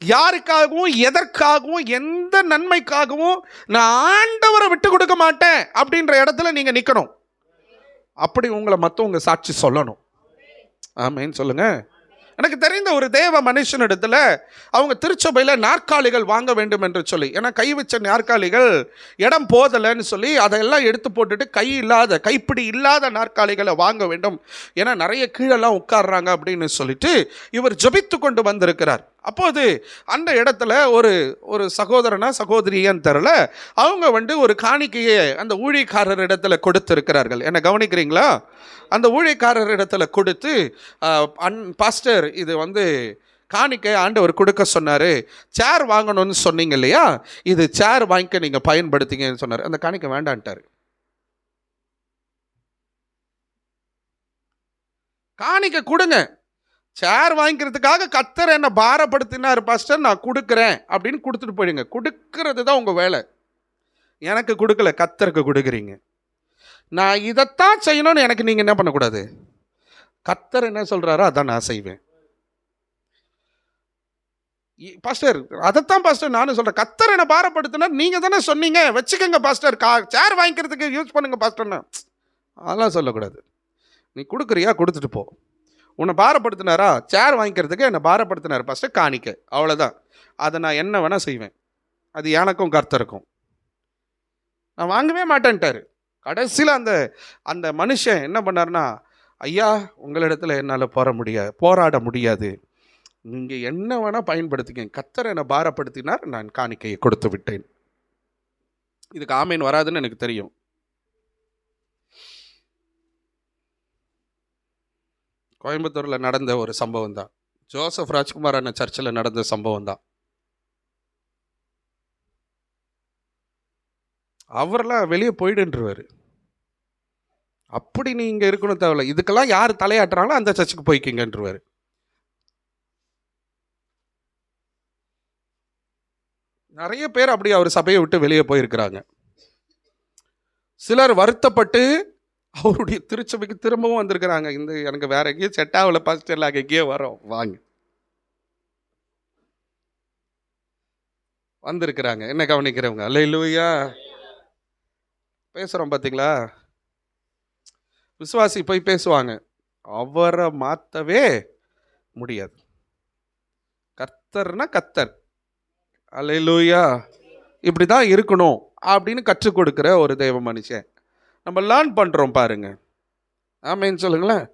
யாருக்காகவும் எதற்காகவும் எந்த நன்மைக்காகவும் நான் ஆண்டவரை விட்டு கொடுக்க மாட்டேன் அப்படின்ற இடத்துல நீங்க நிற்கணும். அப்படி உங்களை மற்றவங்க சாட்சி சொல்லணும். ஆமேன்னு சொல்லுங்க. எனக்கு தெரிந்த ஒரு தேவ மனுஷனிடத்தில் அவங்க திருச்சபையில் நாற்காலிகள் வாங்க வேண்டும் என்று சொல்லி, ஏன்னா கை வச்ச நாற்காலிகள் இடம் போதலைன்னு சொல்லி அதையெல்லாம் எடுத்து போட்டுட்டு கைப்பிடி இல்லாத நாற்காலிகளை வாங்க வேண்டும், ஏன்னா நிறைய கீழெல்லாம் உட்கார்றாங்க அப்படின்னு சொல்லிட்டு இவர் ஜெபித்து கொண்டு வந்திருக்கிறார். அப்போது அந்த இடத்துல ஒரு சகோதரனா சகோதரியன்னு தெரியல, அவங்க ஒரு காணிக்கையை அந்த ஊழியக்காரர் இடத்துல கொடுத்திருக்கிறார்கள். என்ன கவனிக்கிறீங்களா? அந்த ஊழியக்காரர் இடத்துல கொடுத்து, பாஸ்டர் இது காணிக்கை ஆண்டவர் கொடுக்க சொன்னார், சேர் வாங்கணும்னு சொன்னீங்க இல்லையா, இது சேர் வாங்கிக்க நீங்கள் பயன்படுத்திங்கன்னு சொன்னார். அந்த காணிக்கை வேண்டான்ட்டார். காணிக்கை கொடுங்க, சேர் வாங்கிக்கிறதுக்காக கர்த்தர் என்ன பாரப்படுத்தினார் பாஸ்டர், நான் கொடுக்குறேன் அப்படின்னு கொடுத்துட்டு போயிடுங்க. கொடுக்கறது தான் உங்கள் வேலை. எனக்கு கொடுக்கல, கர்த்தருக்கு கொடுக்குறீங்க. நான் இதைத்தான் செய்யணும்னு எனக்கு நீங்கள் என்ன பண்ணக்கூடாது. கர்த்தர் என்ன சொல்கிறாரோ அதான் நான் செய்வேன். பாஸ்டர், அதைத்தான் பாஸ்டர் நானும் சொல்கிறேன். கர்த்தர் என்னை பாரப்படுத்தினா நீங்கள் தானே சொன்னீங்க வச்சுக்கோங்க பாஸ்டர், சேர் வாங்கிக்கிறதுக்கு யூஸ் பண்ணுங்க பாஸ்டர்னா. அதெல்லாம் சொல்லக்கூடாது. நீ கொடுக்குறியா, கொடுத்துட்டு போ. உன்னை பாரப்படுத்தினாரா, சேர் வாங்கிக்கிறதுக்கு என்னை பாரப்படுத்தினார் பாஸ்டர், காணிக்க, அவ்வளோதான். அதை நான் என்ன வேணால் செய்வேன். அது எனக்கும் கர்த்தருக்கும். நான் வாங்கவே மாட்டேன்ட்டார். கடைசியில் அந்த அந்த மனுஷன் என்ன பண்ணார்னா, ஐயா உங்களிடத்தில் என்னால் போராட முடியாது, நீங்கள் என்ன வேணால் பயன்படுத்திக்க, கர்த்தர் என்னை பாரப்படுத்தினார், நான் காணிக்கையை கொடுத்து விட்டேன். இதுக்கு ஆமேன் வராதுன்னு எனக்கு தெரியும். கோயம்புத்தூரில் நடந்த ஒரு சம்பவம் தான். ஜோசப் ராஜ்குமார் அண்ணன் சர்ச்சில் நடந்த சம்பவம் தான். அவரெல்லாம் வெளியே போயிடுன்றாரு. அப்படி நீங்கள் இருக்கணும் தேவையில்ல, இதுக்கெல்லாம் யார் தலையாட்டுறாங்களோ அந்த சர்ச்சுக்கு போய்க்கிங்கன்றவார். நிறைய பேர் அப்படி அவர் சபையை விட்டு வெளியே போயிருக்கிறாங்க. சிலர் வருத்தப்பட்டு அவருடைய திருச்சபைக்கு திரும்பவும் வந்திருக்கிறாங்க. இந்த எனக்கு வேற எங்கேயும் செட் ஆகல பாஸ்டர், நாங்கள் எங்கேயோ வரோம் வாங்க வந்திருக்கிறாங்க. என்ன கவனிக்கிறவங்க அல்லேலூயா பேசுகிறோம் பார்த்தீங்களா. விசுவாசி போய் பேசுவாங்க, அவரை மாற்றவே முடியாது. கர்த்தர்னா கர்த்தர், அல்லேலூயா, இப்படி தான் இருக்கணும் அப்படின்னு கற்றுக் கொடுக்குற ஒரு தெய்வ மனுஷன் நம்ம லேர்ன் பண்ணுறோம் பாருங்க. ஆமேன்னு சொல்லுங்களேன்.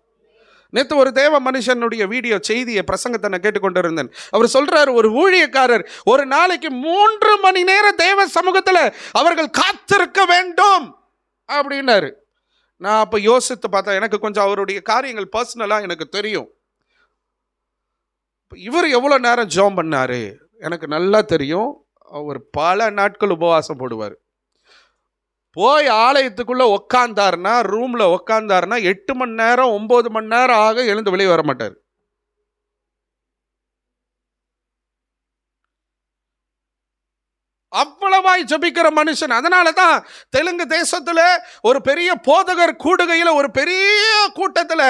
நேற்று ஒரு தேவ மனுஷனுடைய வீடியோ செய்தியை பிரசங்கத்தை நான் கேட்டுக்கொண்டு இருந்தேன். அவர் சொல்றாரு, ஒரு ஊழியக்காரர் ஒரு நாளைக்கு 3 மணி நேரம் தேவ சமூகத்தில் அவர்கள் காத்திருக்க வேண்டும் அப்படின்னாரு. நான் அப்போ யோசித்து பார்த்தா எனக்கு கொஞ்சம் அவருடைய காரியங்கள் பர்சனலாக எனக்கு தெரியும். இவர் எவ்வளோ நேரம் ஜெபம் பண்ணாரு எனக்கு நல்லா தெரியும். அவர் பல நாட்கள் உபவாசம் போடுவார். போய் ஆலயத்துக்குள்ளே உக்காந்தாருன்னா, ரூமில் உக்காந்தாருன்னா 8 மணி நேரம் 9 மணி நேரம் ஆக எழுந்து வெளியே வர மாட்டார். அவ்வளவாய் ஜபிக்கிற மனுஷன். அதனால தான் தெலுங்கு தேசத்தில் ஒரு பெரிய போதகர் கூடுகையில் ஒரு பெரிய கூட்டத்தில்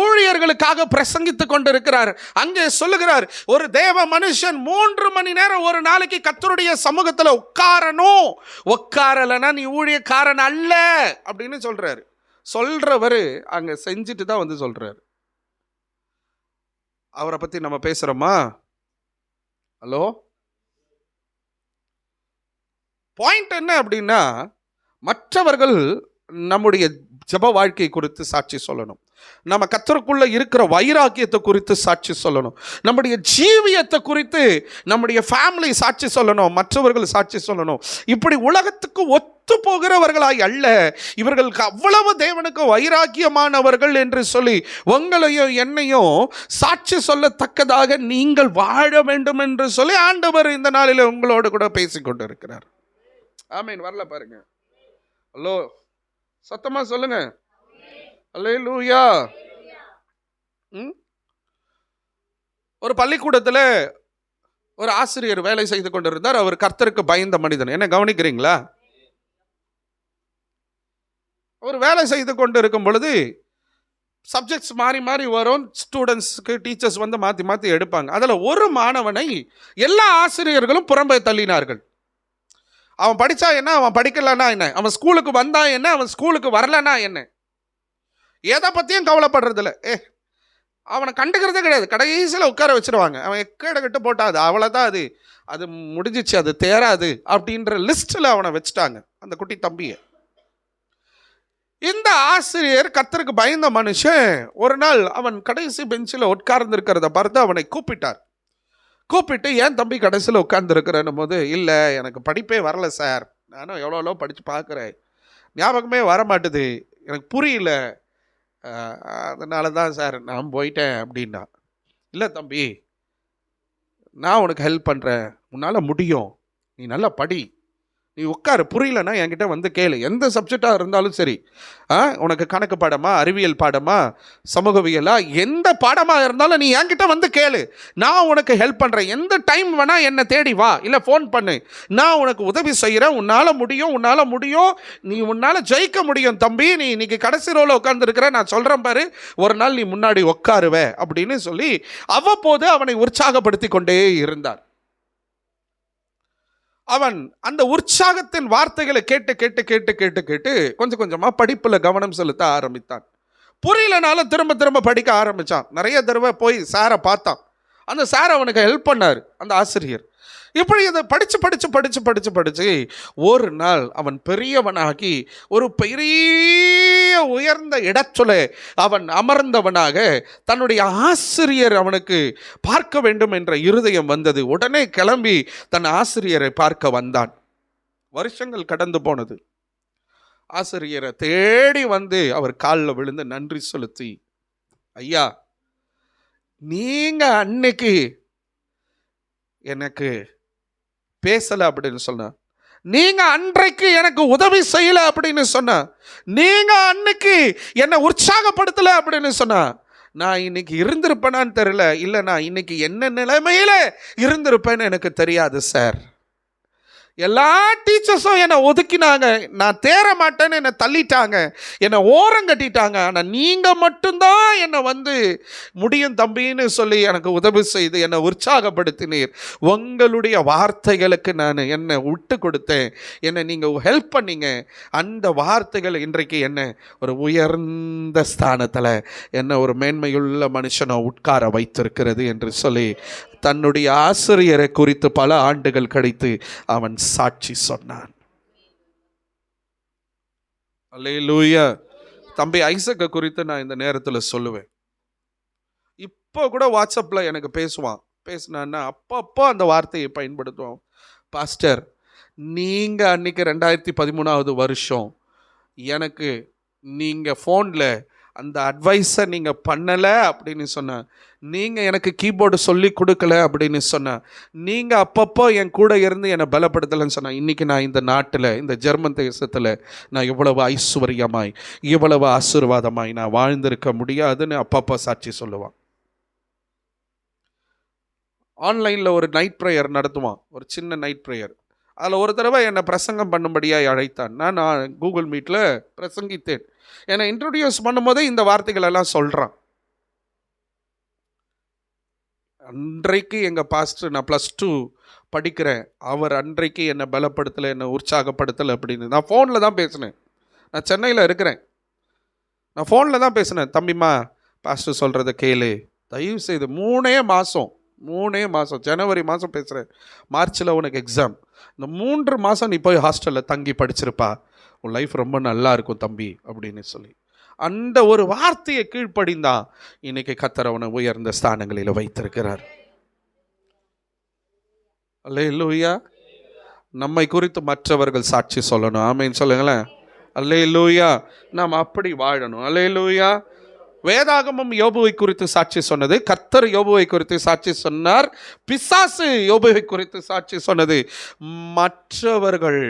ஊழியர்களுக்காக பிரசங்கித்து கொண்டு இருக்கிறார். அங்கே சொல்லுகிறார், ஒரு தேவ மனுஷன் 3 மணி நேரம் ஒரு நாளைக்கு கர்த்தருடைய சமூகத்தில் உட்காரணும். உட்காரலன்னா நீ ஊழியக்காரன் அல்ல அப்படின்னு சொல்றாரு. சொல்றவர் அங்கே செஞ்சுட்டு தான் வந்து சொல்றாரு. அவரை பற்றி நம்ம பேசுகிறோமா? ஹலோ, பாயிண்ட் என்ன அப்படின்னா, மற்றவர்கள் நம்முடைய ஜெப வாழ்க்கை குறித்து சாட்சி சொல்லணும். நம்ம கர்த்தருக்குள்ள இருக்கிற வைராக்கியத்தை குறித்து சாட்சி சொல்லணும். நம்முடைய ஜீவியத்தை குறித்து நம்முடைய ஃபேமிலி சாட்சி சொல்லணும், மற்றவர்கள் சாட்சி சொல்லணும். இப்படி உலகத்துக்கு ஒத்து போகிறவர்களாய் அல்ல, இவர்களுக்கு அவ்வளவு தேவனுக்கு வைராக்கியமானவர்கள் என்று சொல்லி உங்களையும் என்னையும் சாட்சி சொல்லத்தக்கதாக நீங்கள் வாழ வேண்டும் என்று சொல்லி ஆண்டவர் இந்த நாளில் உங்களோடு கூட பேசிக்கொண்டு இருக்கிறார். ஆமீன். வரல பாருங்க. ஹலோ, சத்தமா சொல்லுங்க. அல்லேலூயா. ஒரு பள்ளிக்கூடத்தில் ஒரு ஆசிரியர் வேலை செய்து கொண்டிருந்தார். அவர் கர்த்தருக்கு பயந்த மனிதன். என்ன கவனிக்கிறீங்களா? அவர் வேலை செய்து கொண்டு இருக்கும் பொழுது சப்ஜெக்ட்ஸ் மாறி மாறி வரும். ஸ்டூடெண்ட்ஸுக்கு டீச்சர்ஸ் வந்து மாற்றி மாற்றி எடுப்பாங்க. அதில் ஒரு மாணவனை எல்லா ஆசிரியர்களும் புறம்பே தள்ளினார்கள். அவன் படித்தா என்ன, அவன் படிக்கலன்னா என்ன, அவன் ஸ்கூலுக்கு வந்தா என்ன, அவன் ஸ்கூலுக்கு வரலன்னா என்ன, எதை பற்றியும் கவலைப்படுறதில்ல. அவனை கண்டுக்கிறதே கிடையாது. கடைசியில் உட்கார வச்சுருவாங்க. அவன் எக்கேட கட்டு போட்டாது, அவ்வளோதான், அது முடிஞ்சிச்சு, அது தேராது அப்படின்ற லிஸ்ட்டில் அவனை வச்சுட்டாங்க, அந்த குட்டி தம்பியை. இந்த ஆசிரியர் கர்த்தருக்கு பயந்த மனுஷன் ஒரு நாள் அவன் கடைசி பெஞ்சில் உட்கார்ந்துருக்கிறத பார்த்து அவனை கூப்பிட்டு ஏன் தம்பி கடைசியில் உட்கார்ந்துருக்கிறேன்னும் போது, இல்லை எனக்கு படிப்பே வரல சார், நானும் எவ்வளோ படித்து பார்க்குறேன், ஞாபகமே வர மாட்டுது, எனக்கு புரியல, அதனால தான் சார் நான் போயிட்டேன் அப்படின்னா. இல்லை தம்பி, நான் உனக்கு ஹெல்ப் பண்ணுறேன், உன்னால் முடியும், நீ நல்லா படி, நீ உட்காரு, புரியலன்னா என்கிட்ட வந்து கேளு. எந்த சப்ஜெக்டாக இருந்தாலும் சரி, உனக்கு கணக்கு பாடமா, அறிவியல் பாடமா, சமூகவியலா, எந்த பாடமாக இருந்தாலும் நீ என்கிட்ட வந்து கேளு. நான் உனக்கு ஹெல்ப் பண்ணுறேன். எந்த டைம் வேணால் என்னை தேடி வா, இல்லை ஃபோன் பண்ணு. நான் உனக்கு உதவி செய்கிறேன். உன்னால் முடியும். நீ உன்னால் ஜெயிக்க முடியும் தம்பி. நீ இன்னைக்கு கடைசி ரோவில் உட்காந்துருக்கிற. நான் சொல்கிறேன் பாரு, ஒரு நாள் நீ முன்னாடி உட்காருவ அப்படின்னு சொல்லி அவ்வப்போது அவனை உற்சாகப்படுத்தி கொண்டே இருந்தார். அவன் அந்த உற்சாகத்தின் வார்த்தைகளை கேட்டு கேட்டு கேட்டு கேட்டு கேட்டு கொஞ்சம் கொஞ்சமாக படிப்பில் கவனம் செலுத்த ஆரம்பித்தான். புரியலனாலும் திரும்ப திரும்ப படிக்க ஆரம்பித்தான். நிறைய தடவை போய் சாரை பார்த்தான். அந்த சார் அவனுக்கு ஹெல்ப் பண்ணார், அந்த ஆசிரியர். இப்படி இதை படித்து படித்து படித்து படித்து படித்து ஒரு நாள் அவன் பெரியவனாகி ஒரு பெரிய உயர்ந்த இடத்துல அவன் அமர்ந்தவனாக தன்னுடைய ஆசிரியர் அவனுக்கு பார்க்க வேண்டும் என்ற இருதயம் வந்தது. உடனே கிளம்பி தன் ஆசிரியரை பார்க்க வந்தான். வருஷங்கள் கடந்து போனது. ஆசிரியரை தேடி வந்து அவர் காலில் விழுந்து நன்றி செலுத்தி, ஐயா, நீங்க அன்னைக்கு எனக்கு பேசலை அப்படின்னு சொன்ன, நீங்க அன்றைக்கு எனக்கு உதவி செய்யல அப்படின்னு சொன்ன, நீங்க அன்னைக்கு என்னை உற்சாகப்படுத்தல அப்படின்னு சொன்ன, நான் இன்னைக்கு இருந்திருப்பேனான்னு தெரியல. இல்லை, நான் இன்னைக்கு என்ன நிலைமையில இருந்திருப்பேன்னு எனக்கு தெரியாது சார். எல்லா டீச்சர்ஸும் என்னை ஒதுக்கினாங்க, நான் தேர மாட்டேன்னு என்னை தள்ளிட்டாங்க, என்னை ஓரம் கட்டிட்டாங்க. ஆனால் நீங்கள் மட்டும்தான் என்னை வந்து முடியும் தம்பின்னு சொல்லி எனக்கு உதவி செய்து என்னை உற்சாகப்படுத்தினீர். உங்களுடைய வார்த்தைகளுக்கு நான் என்னை விட்டு கொடுத்தேன், என்னை நீங்கள் ஹெல்ப் பண்ணீங்க. அந்த வார்த்தைகள் இன்றைக்கு என்ன ஒரு உயர்ந்த ஸ்தானத்தில் என்ன ஒரு மேன்மையுள்ள மனுஷனை உட்கார வைத்திருக்கிறது என்று சொல்லி தன்னுடைய ஆசிரியரை குறித்து பல ஆண்டுகள் கழித்து அவன் சாட்சி சொன்னான். அல்லேலூயா. தம்பி ஐசக்க குறித்து நான் இந்த நேரத்தில் சொல்லுவேன். இப்போ கூட வாட்ஸ்அப்பில் எனக்கு பேசினான்னா அப்பப்போ அந்த வார்த்தையை பயன்படுத்துவோம். பாஸ்டர், நீங்கள் அன்றைக்கி 2013 வருஷம் எனக்கு நீங்கள் ஃபோனில் அந்த அட்வைஸை நீங்கள் பண்ணலை அப்படின்னு சொன்ன, நீங்கள் எனக்கு கீபோர்டு சொல்லி கொடுக்கல அப்படின்னு சொன்ன, நீங்கள் அப்பப்போ என் கூட இருந்து என்னை பலப்படுத்தலைன்னு சொன்னால், இன்றைக்கி நான் இந்த நாட்டில், இந்த ஜெர்மன் தேசத்தில் நான் இவ்வளவு ஐஸ்வர்யமாய் இவ்வளவு ஆசீர்வாதமாய் நான் வாழ்ந்திருக்க முடியாதுன்னு அப்பப்போ சாட்சி சொல்லுவான். ஆன்லைனில் ஒரு நைட் ப்ரேயர் நடத்துவான், ஒரு சின்ன நைட் ப்ரேயர். அதில் ஒரு தடவை என்னை பிரசங்கம் பண்ணும்படியாக அழைத்தான். நான் கூகுள் மீட்டில் பிரசங்கித்தேன். என்னை இன்ட்ரோடியூஸ் பண்ணும்போதே இந்த வார்த்தைகள் எல்லாம் சொல்கிறான். அன்றைக்கு எங்கள் பாஸ்டர், நான் +2 படிக்கிறேன், அவர் அன்றைக்கு என்னை பலப்படுத்தலை, என்னை உற்சாகப்படுத்தலை அப்படின்னு. நான் ஃபோனில் தான் பேசினேன். நான் சென்னையில் இருக்கிறேன். நான் ஃபோனில் தான் பேசினேன். தம்பிம்மா, பாஸ்டர் சொல்கிறத கேளு தயவு செய்து. 3 மாதம் ஜனவரி மாதம் பேசுகிறேன், மார்ச்சில் உனக்கு எக்ஸாம். இந்த 3 மாதம் நீ போய் ஹாஸ்டலில் தங்கி படிச்சிருப்பா, உன் லைஃப் ரொம்ப நல்லா இருக்கும் தம்பி அப்படின்னு சொல்லி அந்த ஒரு வார்த்தையை கீழ்ப்படிந்தான். இன்னைக்கு கர்த்தர் அவனை உயர்ந்த ஸ்தானங்களில் வைத்திருக்கிறார். அல்லேலூயா. நம்மை குறித்து மற்றவர்கள் சாட்சி சொல்லணும். ஆமென் சொல்லுங்களேன். அல்லேலூயா. நாம் அப்படி வாழணும். அல்லேலூயா. வேதாகமம் யோபுவை குறித்து சாட்சி சொன்னது, கர்த்தர் யோபுவை குறித்து சாட்சி சொன்னார். பிசாசு யோபுவை குறித்து சாட்சி சொன்னது. மற்றவர்கள்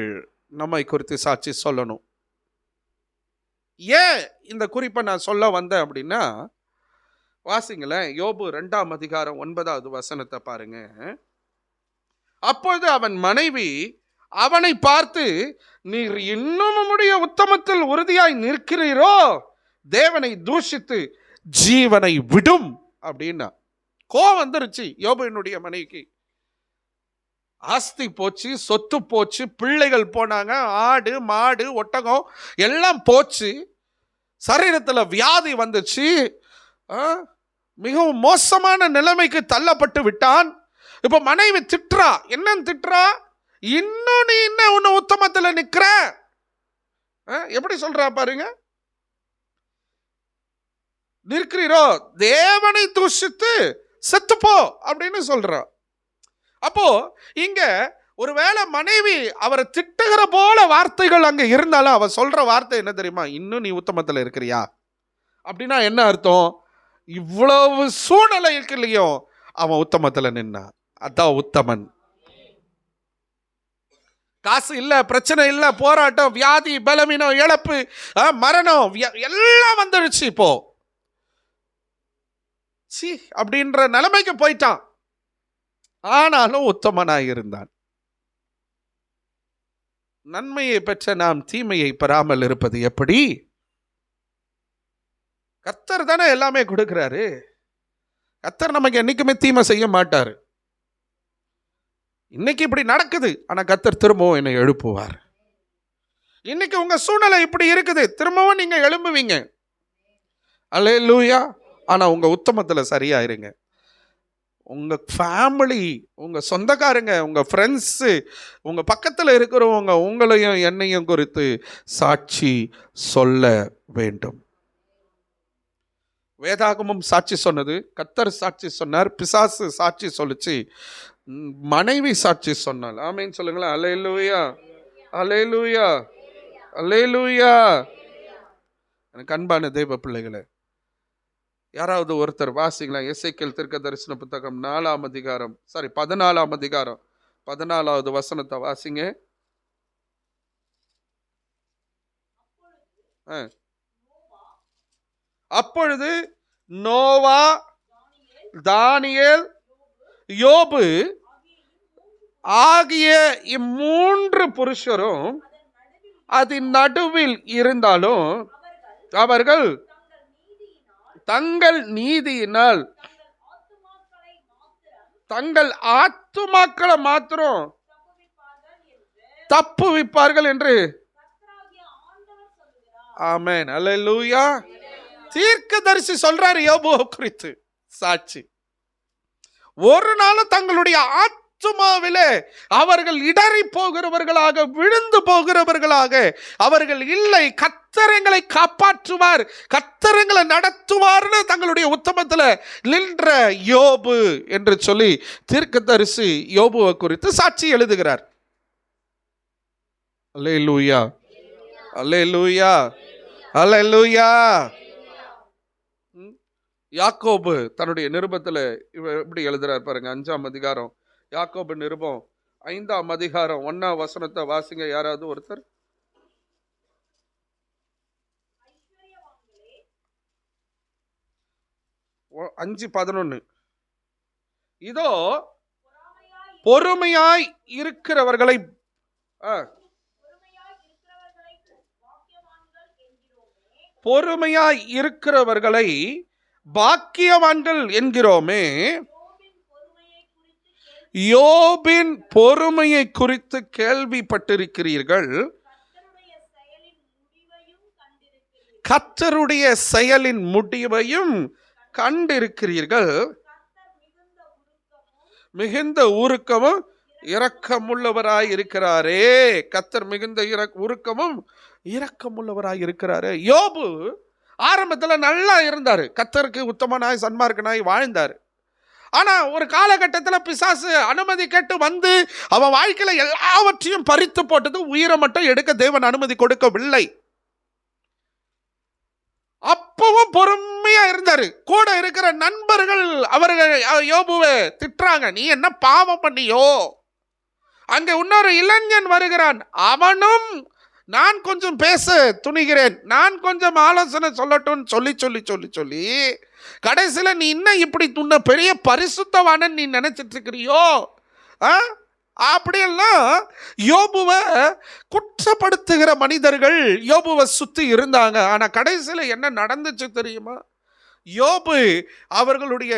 நம்மை குறித்து சாட்சி சொல்லணும். ஏன் இந்த குறிப்பை நான் சொல்ல வந்தேன் அப்படின்னா, வாசிங்களேன், யோபு 2ஆம் அதிகாரம் 9வது வசனத்தை பாருங்க. அப்பொழுது அவன் மனைவி அவனை பார்த்து, நீர் இன்னும் உம்முடைய உத்தமத்தில் உறுதியாய் நிற்கிறீரோ, தேவனை தூஷித்து ஜீவனை விடும் அப்படின்னா. கோவம் வந்துருச்சு யோபுவினுடைய மனைவிக்கு. ஆஸ்தி போச்சு, சொத்து போச்சு, பிள்ளைகள் போனாங்க, ஆடு மாடு ஒட்டகம் எல்லாம் போச்சு, சரீரத்தில் வியாதி வந்துச்சு, மிகவும் மோசமான நிலைமைக்கு தள்ளப்பட்டு விட்டான். இப்போ மனைவி திட்டுறா. என்னன்னு திட்டுறா? இன்னும் நீ என்ன உன்னை உத்தமத்தில் நிற்கிற? எப்படி சொல்றா பாருங்க. நிற்கிறீரோ, தேவனை தூஷித்து செத்துப்போ அப்படின்னு சொல்றா. அப்போ இங்க ஒருவேளை மனைவி அவரை திட்டுகிற போல வார்த்தைகள் அங்க இருந்தாலும் அவ சொல்ற வார்த்தை என்ன தெரியுமா? இன்னும் நீ உத்தமத்தில் இருக்கிறியா அப்படின்னா என்ன அர்த்தம்? இவ்வளவு சூழ்நிலையிலையும் அவன் உத்தமத்தில் நின்னா, அதான் உத்தமன். காசு இல்லை, பிரச்சனை இல்லை, போராட்டம், வியாதி, பலவீனம், இழப்பு, மரணம் எல்லாம் வந்துடுச்சு. இப்போ சி அப்படின்ற நிலைமைக்கு போயிட்டான். ஆனாலும் உத்தமனாய் இருந்தான். நன்மையை பெற்ற நாம் தீமையை பெறாமல் இருப்பது எப்படி? கர்த்தர் தானே எல்லாமே கொடுக்கிறாரு. கர்த்தர் நமக்கு என்னைக்குமே தீமை செய்ய மாட்டாரு. இன்னைக்கு இப்படி நடக்குது, ஆனா கர்த்தர் திரும்பவும் என்னை எழுப்புவார். இன்னைக்கு உங்க சூழ்நிலை இப்படி இருக்குது, திரும்பவும் நீங்க எழும்புவீங்க. அல்லேலூயா. ஆனா உங்க உத்தமத்துல சரியா இருங்க. உங்க ஃபேமிலி, உங்க சொந்தக்காரங்க, உங்க ஃப்ரெண்ட்ஸு, உங்க பக்கத்தில் இருக்கிறவங்க உங்களையும் என்னையும் குறித்து சாட்சி சொல்ல வேண்டும். வேதாகமும் சாட்சி சொன்னது, கர்த்தர் சாட்சி சொன்னார், பிசாசு சாட்சி சொல்லுச்சு, மனைவி சாட்சி சொன்னாள். ஆமேன்னு சொல்லுங்களேன். அல்லேலூயா, அல்லேலூயா, அல்லேலூயா. எனக்கு அன்பான தெய்வ பிள்ளைகளே, யாராவது ஒருத்தர் வாசிங்களா எசேக்கியேல் தீர்க்கதரிசன புத்தகம் 14ஆம் அதிகாரம் 14வது வசனத்தை வாசிங்க. அப்பொழுது நோவா, தானியேல், யோபு ஆகிய இம்மூன்று புருஷரும் அதன் நடுவில் இருந்தாலும் அவர்கள் தங்கள் நீதியினால் தங்கள் ஆத்துமாக்களை மாத்திரம் தப்புவிப்பார்கள் என்று. ஆமென், அல்லேலூயா. தீர்க்கதரிசி சொல்றாரு யோபுவை குறித்து சாட்சி. ஒரு நாள் தங்களுடைய ஆத்துமாவிலே அவர்கள் இடறி போகிறவர்களாக, விழுந்து போகிறவர்களாக அவர்கள் இல்லை, கர்த்தர் எங்களை காப்பாற்றுவார், கர்த்தர் எங்களை நடத்துவார்னு தங்களுடைய உத்தமத்தில் நின்ற யோபு என்று சொல்லி தீர்க்கதரிசி யோபுவை குறித்து சாட்சி எழுதுகிறார். அல்லேலூயா, அல்லேலூயா, அல்லேலூயா. யாக்கோபு தன்னுடைய நிருபத்தில் எப்படி எழுதுறார் பாருங்க. 5ஆம் அதிகாரம் யாக்கோபு நிருபம் 5ஆம் அதிகாரம் 1ஆம் வசனத்தை வாசிங்க யாராவது ஒருத்தர். 5:11. இதோ பொறுமையாய் இருக்கிறவர்களை பொறுமையாய் இருக்கிறவர்களை பாக்கியவான்கள் என்கிறோமே. யோபின் பொறுமையை குறித்து கேள்விப்பட்டிருக்கிறீர்கள், கர்த்தருடைய செயலின் முடிவையும் கண்டிருக்கிறீர்கள். மிகுந்த உருக்கமும் இரக்கமுள்ளவராய் இருக்கிறாரே. கர்த்தர் மிகுந்த உருக்கமும் இரக்கமுள்ளவராய் இருக்கிறாரே. யோபு ஆரம்பத்தில் நல்லா இருந்தார், கர்த்தருக்கு உத்தமனாய் சன்மார்க்கனாய் வாழ்ந்தார். ஆனா ஒரு காலகட்டத்தில் பிசாசு அனுமதி கேட்டு வந்து அவன் வாழ்க்கையில எல்லாவற்றையும் பறித்து போட்டது, உயிரை மட்டும் எடுக்க தேவன் அனுமதி கொடுக்கவில்லை. அப்பவும் பொறுமையா இருந்தாரு. கூட இருக்கிற நண்பர்கள் அவர்கள் யோபுவை திட்டுறாங்க, நீ என்ன பாவம் பண்ணியோ. அங்கே இன்னொரு இளைஞன் வருகிறான், அவனும் நான் கொஞ்சம் பேச துணிகிறேன், நான் கொஞ்சம் ஆலோசனை சொல்லட்டும் சொல்லி சொல்லி சொல்லி சொல்லி கடைசியில் நீ இன்னும் இப்படி உன்னை பெரிய பரிசுத்தவான நீ நினைச்சிட்டு இருக்கிறியோ அப்படியெல்லாம் யோபுவை குற்றப்படுத்துகிற மனிதர்கள் யோபுவை சுற்றி இருந்தாங்க. ஆனால் கடைசியில் என்ன நடந்துச்சு தெரியுமா? யோபு அவர்களுடைய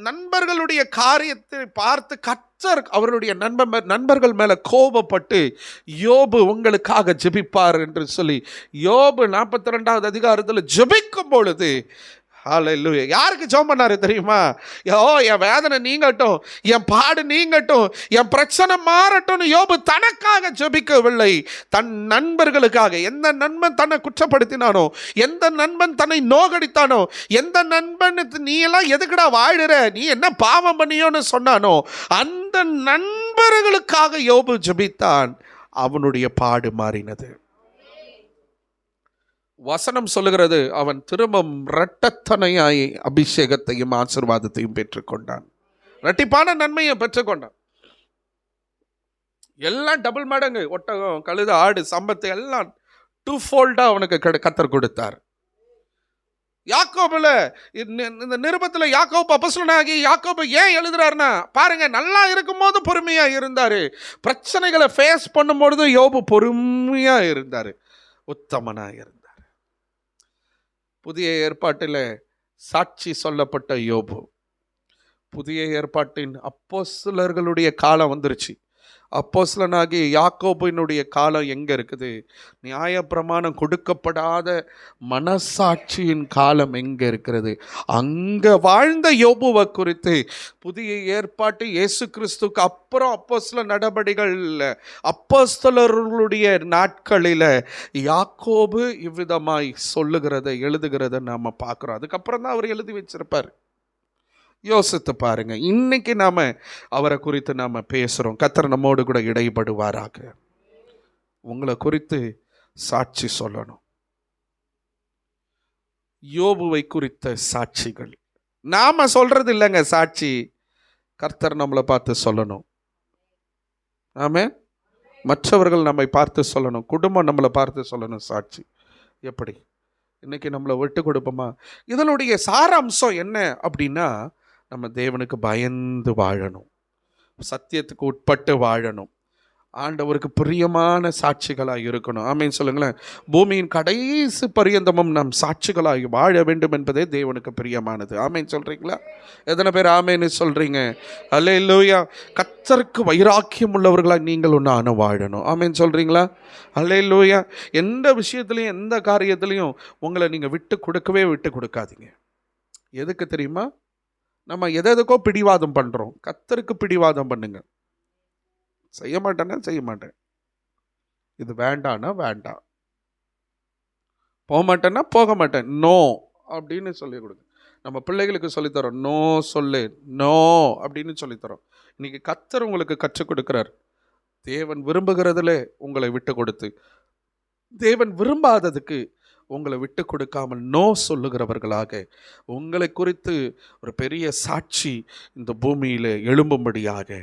நண்பர்களுடைய காரியத்தை பார்த்து கர்த்தர் அவருடைய நண்பர்கள் மேலே கோபப்பட்டு யோபு உங்களுக்காக ஜெபிப்பார் என்று சொல்லி யோபு 42வது அதிகாரத்தில் ஜெபிக்கும் பொழுது, ஹல்லேலூயா, யாருக்கு ஜெபம் பண்ணாரு தெரியுமா? என் வேதனை நீங்கட்டும், என் பாடு நீங்கட்டும், என் பிரச்சனை மாறட்டும். யோபு தனக்காக ஜெபிக்கவில்லை, தன் நண்பர்களுக்காக. எந்த நண்பன் தன்னை குற்றப்படுத்தினானோ, எந்த நண்பன் தன்னை நோகடித்தானோ, எந்த நண்பன் நீ எல்லாம் எதுக்குடா வாழுற, நீ என்ன பாவம் பண்ணியோன்னு சொன்னானோ, அந்த நண்பர்களுக்காக யோபு ஜெபித்தான். அவனுடைய பாடு மாறினது. வசனம் சொல்லுகிறது, அவன் திரும்பவும் இரட்டத்தனையாய் அபிஷேகத்தையும் ஆசீர்வாதத்தையும் பெற்றுக்கொண்டான், இரட்டிப்பான நன்மையை பெற்றுக்கொண்டான். எல்லாம் டபுள் மடங்கு, ஒட்டகம், கழுது, ஆடு, சம்பத்து எல்லாம் 2 அவனுக்கு கர்த்தர் கொடுத்தார். யாக்கோபுல இந்த நிருபத்துல யாக்கோபு அப்போஸ்தலனாகி யாக்கோபு ஏன் எழுதுறாருன்னா, பாருங்க, நல்லா இருக்கும்போது பொறுமையா இருந்தாரு, பிரச்சனைகளை ஃபேஸ் பண்ணும்பொழுது யோபு பொறுமையா இருந்தாரு, உத்தமனா இருந்தார். புதிய ஏற்பாட்டில் சாட்சி சொல்லப்பட்ட யோபு. புதிய ஏற்பாட்டின் அப்போஸ்தலர்களுடைய காலம் வந்துருச்சு. அப்போஸ்தலனாகிய யாக்கோபினுடைய காலம் எங்கே இருக்குது? நியாயப்பிரமாணம் கொடுக்கப்படாத மனசாட்சியின் காலம் எங்கே இருக்கிறது? அங்கே வாழ்ந்த யோபுவை குறித்து புதிய ஏற்பாட்டு இயேசு கிறிஸ்துக்கு அப்புறம் அப்போஸ்தல நடபடிகளில் அப்போஸ்தலர்களுடைய நாட்களில் யாக்கோபு இவ்விதமாய் சொல்லுகிறத எழுதுகிறத நாம் பார்க்குறோம். அதுக்கப்புறம் தான் அவர் எழுதி வச்சிருப்பார். யோசித்து பாருங்க. இன்னைக்கு நாம அவரை குறித்து நாம பேசுறோம். கர்த்தர் நம்மோடு கூட இடைப்படுவாராக. உங்களை குறித்து சாட்சி சொல்லணும். யோபுவை குறித்த சாட்சிகள் நாம சொல்றது இல்லைங்க சாட்சி, கர்த்தர் நம்மளை பார்த்து சொல்லணும். ஆமென். மற்றவர்கள் நம்மை பார்த்து சொல்லணும், குடும்பம் நம்மளை பார்த்து சொல்லணும் சாட்சி. எப்படி இன்னைக்கு நம்மளை விட்டு கொடுப்போமா? இதனுடைய சாராம்சம் என்ன அப்படின்னா, நம்ம தேவனுக்கு பயந்து வாழணும், சத்தியத்துக்கு உட்பட்டு வாழணும், ஆண்டவருக்கு பிரியமான சாட்சிகளாக இருக்கணும். ஆமேன் சொல்லுங்களேன். பூமியின் கடைசி பரியந்தமும் நாம் சாட்சிகளாகி வாழ வேண்டும் என்பதே தேவனுக்கு பிரியமானது. ஆமேன் சொல்றீங்களா? எத்தனை பேர் ஆமேன்னு சொல்றீங்க? அல்லேலூயா. கர்த்தருக்கு வைராக்கியம் உள்ளவர்களாக நீங்கள் ஒன்று வாழணும். ஆமேன் சொல்றீங்களா? அல்லேலூயா. எந்த விஷயத்துலையும் எந்த காரியத்திலையும் உங்களை நீங்கள் விட்டு கொடுக்காதீங்க. எதுக்கு தெரியுமா? நம்ம எதுக்கோ பிடிவாதம் பண்ணுறோம். கர்த்தருக்கு பிடிவாதம் பண்ணுங்க. செய்ய மாட்டேன்னா செய்ய மாட்டேன், இது வேண்டான்னா வேண்டாம், போக மாட்டேன்னா போக மாட்டேன், நோ அப்படின்னு சொல்லி கொடுங்க. நம்ம பிள்ளைகளுக்கு சொல்லித்தரோம், நோ சொல்லு, நோ அப்படின்னு சொல்லித்தரோம். இன்னைக்கு கர்த்தர் உங்களுக்கு கற்றுக் கொடுக்கிறார். தேவன் விரும்புகிறதுல உங்களை விட்டு கொடுத்து, தேவன் விரும்பாததுக்கு உங்களை விட்டு கொடுக்காமல் நோ சொல்லுகிறவர்களாக உங்களை குறித்து ஒரு பெரிய சாட்சி இந்த பூமியில் எழும்பும்படியாக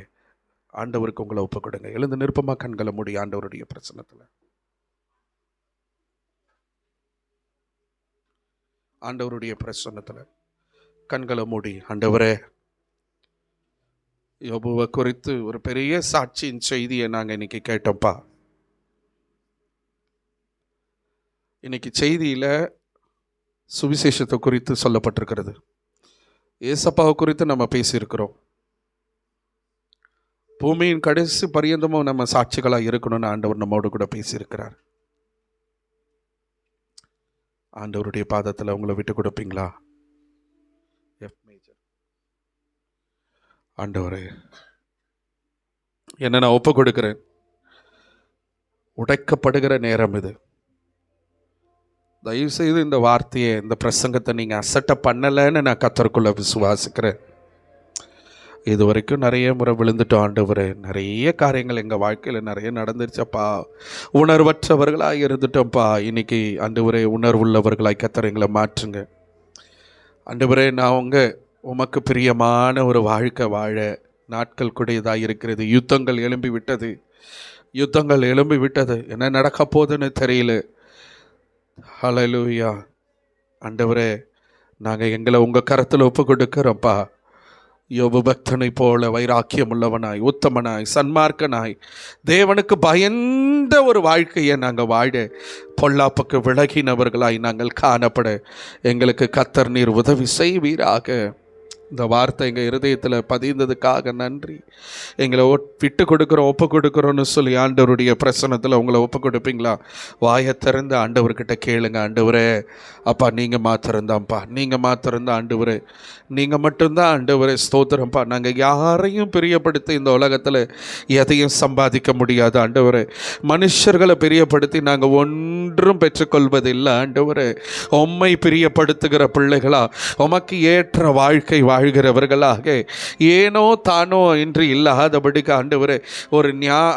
ஆண்டவருக்கு உங்களை ஒப்பு கொடுங்க. எழுந்து நிற்பமாக கண்களை மூடி ஆண்டவருடைய பிரசன்னத்தில், ஆண்டவருடைய பிரசன்னத்தில் கண்களை மூடி, ஆண்டவரே, யோபுவை குறித்து ஒரு பெரிய சாட்சியின் செய்தியை நாங்கள் இன்னைக்கு கேட்டோம்ப்பா. இன்னைக்கு செய்தியில் சுவிசேஷத்தை குறித்து சொல்லப்பட்டிருக்கிறது. ஏசப்பாவை குறித்து நம்ம பேசியிருக்கிறோம். பூமியின் கடைசி பரியந்தமும் நம்ம சாட்சிகளாக இருக்கணும்னு ஆண்டவர் நம்மோடு கூட பேசியிருக்கிறார். ஆண்டவருடைய பாதத்தில் உங்களை விட்டு கொடுப்பீங்களா? ஆண்டவரே, என்ன நான் ஒப்பு கொடுக்கிறேன். உடைக்கப்படுகிற நேரம் இது. தயவுசெய்து இந்த வார்த்தையை, இந்த பிரசங்கத்தை நீங்கள் அசட்டை பண்ணலைன்னு நான் கர்த்தருக்குள்ள விசுவாசிக்கிறேன். இது வரைக்கும் நிறைய முறை விழுந்துட்டோம் ஆண்டவரே. நிறைய காரியங்கள் எங்கள் வாழ்க்கையில் நிறைய நடந்துருச்சப்பா. உணர்வற்றவர்களாக இருந்துட்டோம்ப்பா. இன்னைக்கு ஆண்டவரே, உணர்வுள்ளவர்களாக கர்த்தர் எங்களை மாற்றுங்க. ஆண்டவரே, நான் உமக்கு பிரியமான ஒரு வாழ்க்கை வாழ நாட்கள் கூடியதாக இருக்கிறது. யுத்தங்கள் எழும்பி விட்டது. என்ன நடக்க போகுதுன்னு தெரியல. ஹல்லேலூயா. ஆண்டவரே, நாங்கள் எங்களை உங்கள் கரத்தில் ஒப்பு கொடுக்கிறோம்ப்பா. யோபு பக்தனை போல வைராக்கியம் உள்ளவனாய், உத்தமனாய், சன்மார்க்கனாய், தேவனுக்கு பயந்த ஒரு வாழ்க்கையை நாங்கள் வாழ, பொல்லாப்புக்கு விலகினவர்களாய் நாங்கள் காணப்பட எங்களுக்கு கர்த்தர் நீர் உதவி செய்வீராக. இந்த வார்த்தை எங்கள் இருதயத்தில் பதிந்ததுக்காக நன்றி. எங்களை விட்டு கொடுக்குறோம், ஒப்பு கொடுக்குறோன்னு சொல்லி ஆண்டவருடைய பிரசன்னத்தில் உங்களை ஒப்பு கொடுப்பீங்களா? வாயை திறந்து ஆண்டவர்கிட்ட கேளுங்க. ஆண்டவரே, அப்பா, நீங்கள் மாத்திரந்தான்ப்பா, நீங்கள் மாத்திரந்தான் ஆண்டவரே, நீங்கள் மட்டும்தான் ஆண்டவரே. ஸ்தோத்திரம்ப்பா. நாங்கள் யாரையும் பிரியப்படுத்தி இந்த உலகத்தில் எதையும் சம்பாதிக்க முடியாது ஆண்டவரே. மனுஷர்களை பிரியப்படுத்தி நாங்கள் ஒன்றும் பெற்றுக்கொள்வதில்லை ஆண்டவரே. உம்மை பிரியப்படுத்துகிற பிள்ளைகளா, உமக்கு ஏற்ற வாழ்க்கை வாழ்கிறவர்களாக ஏனோ தானோ என்று இல்லாதபடிக்கு ஆண்டவரே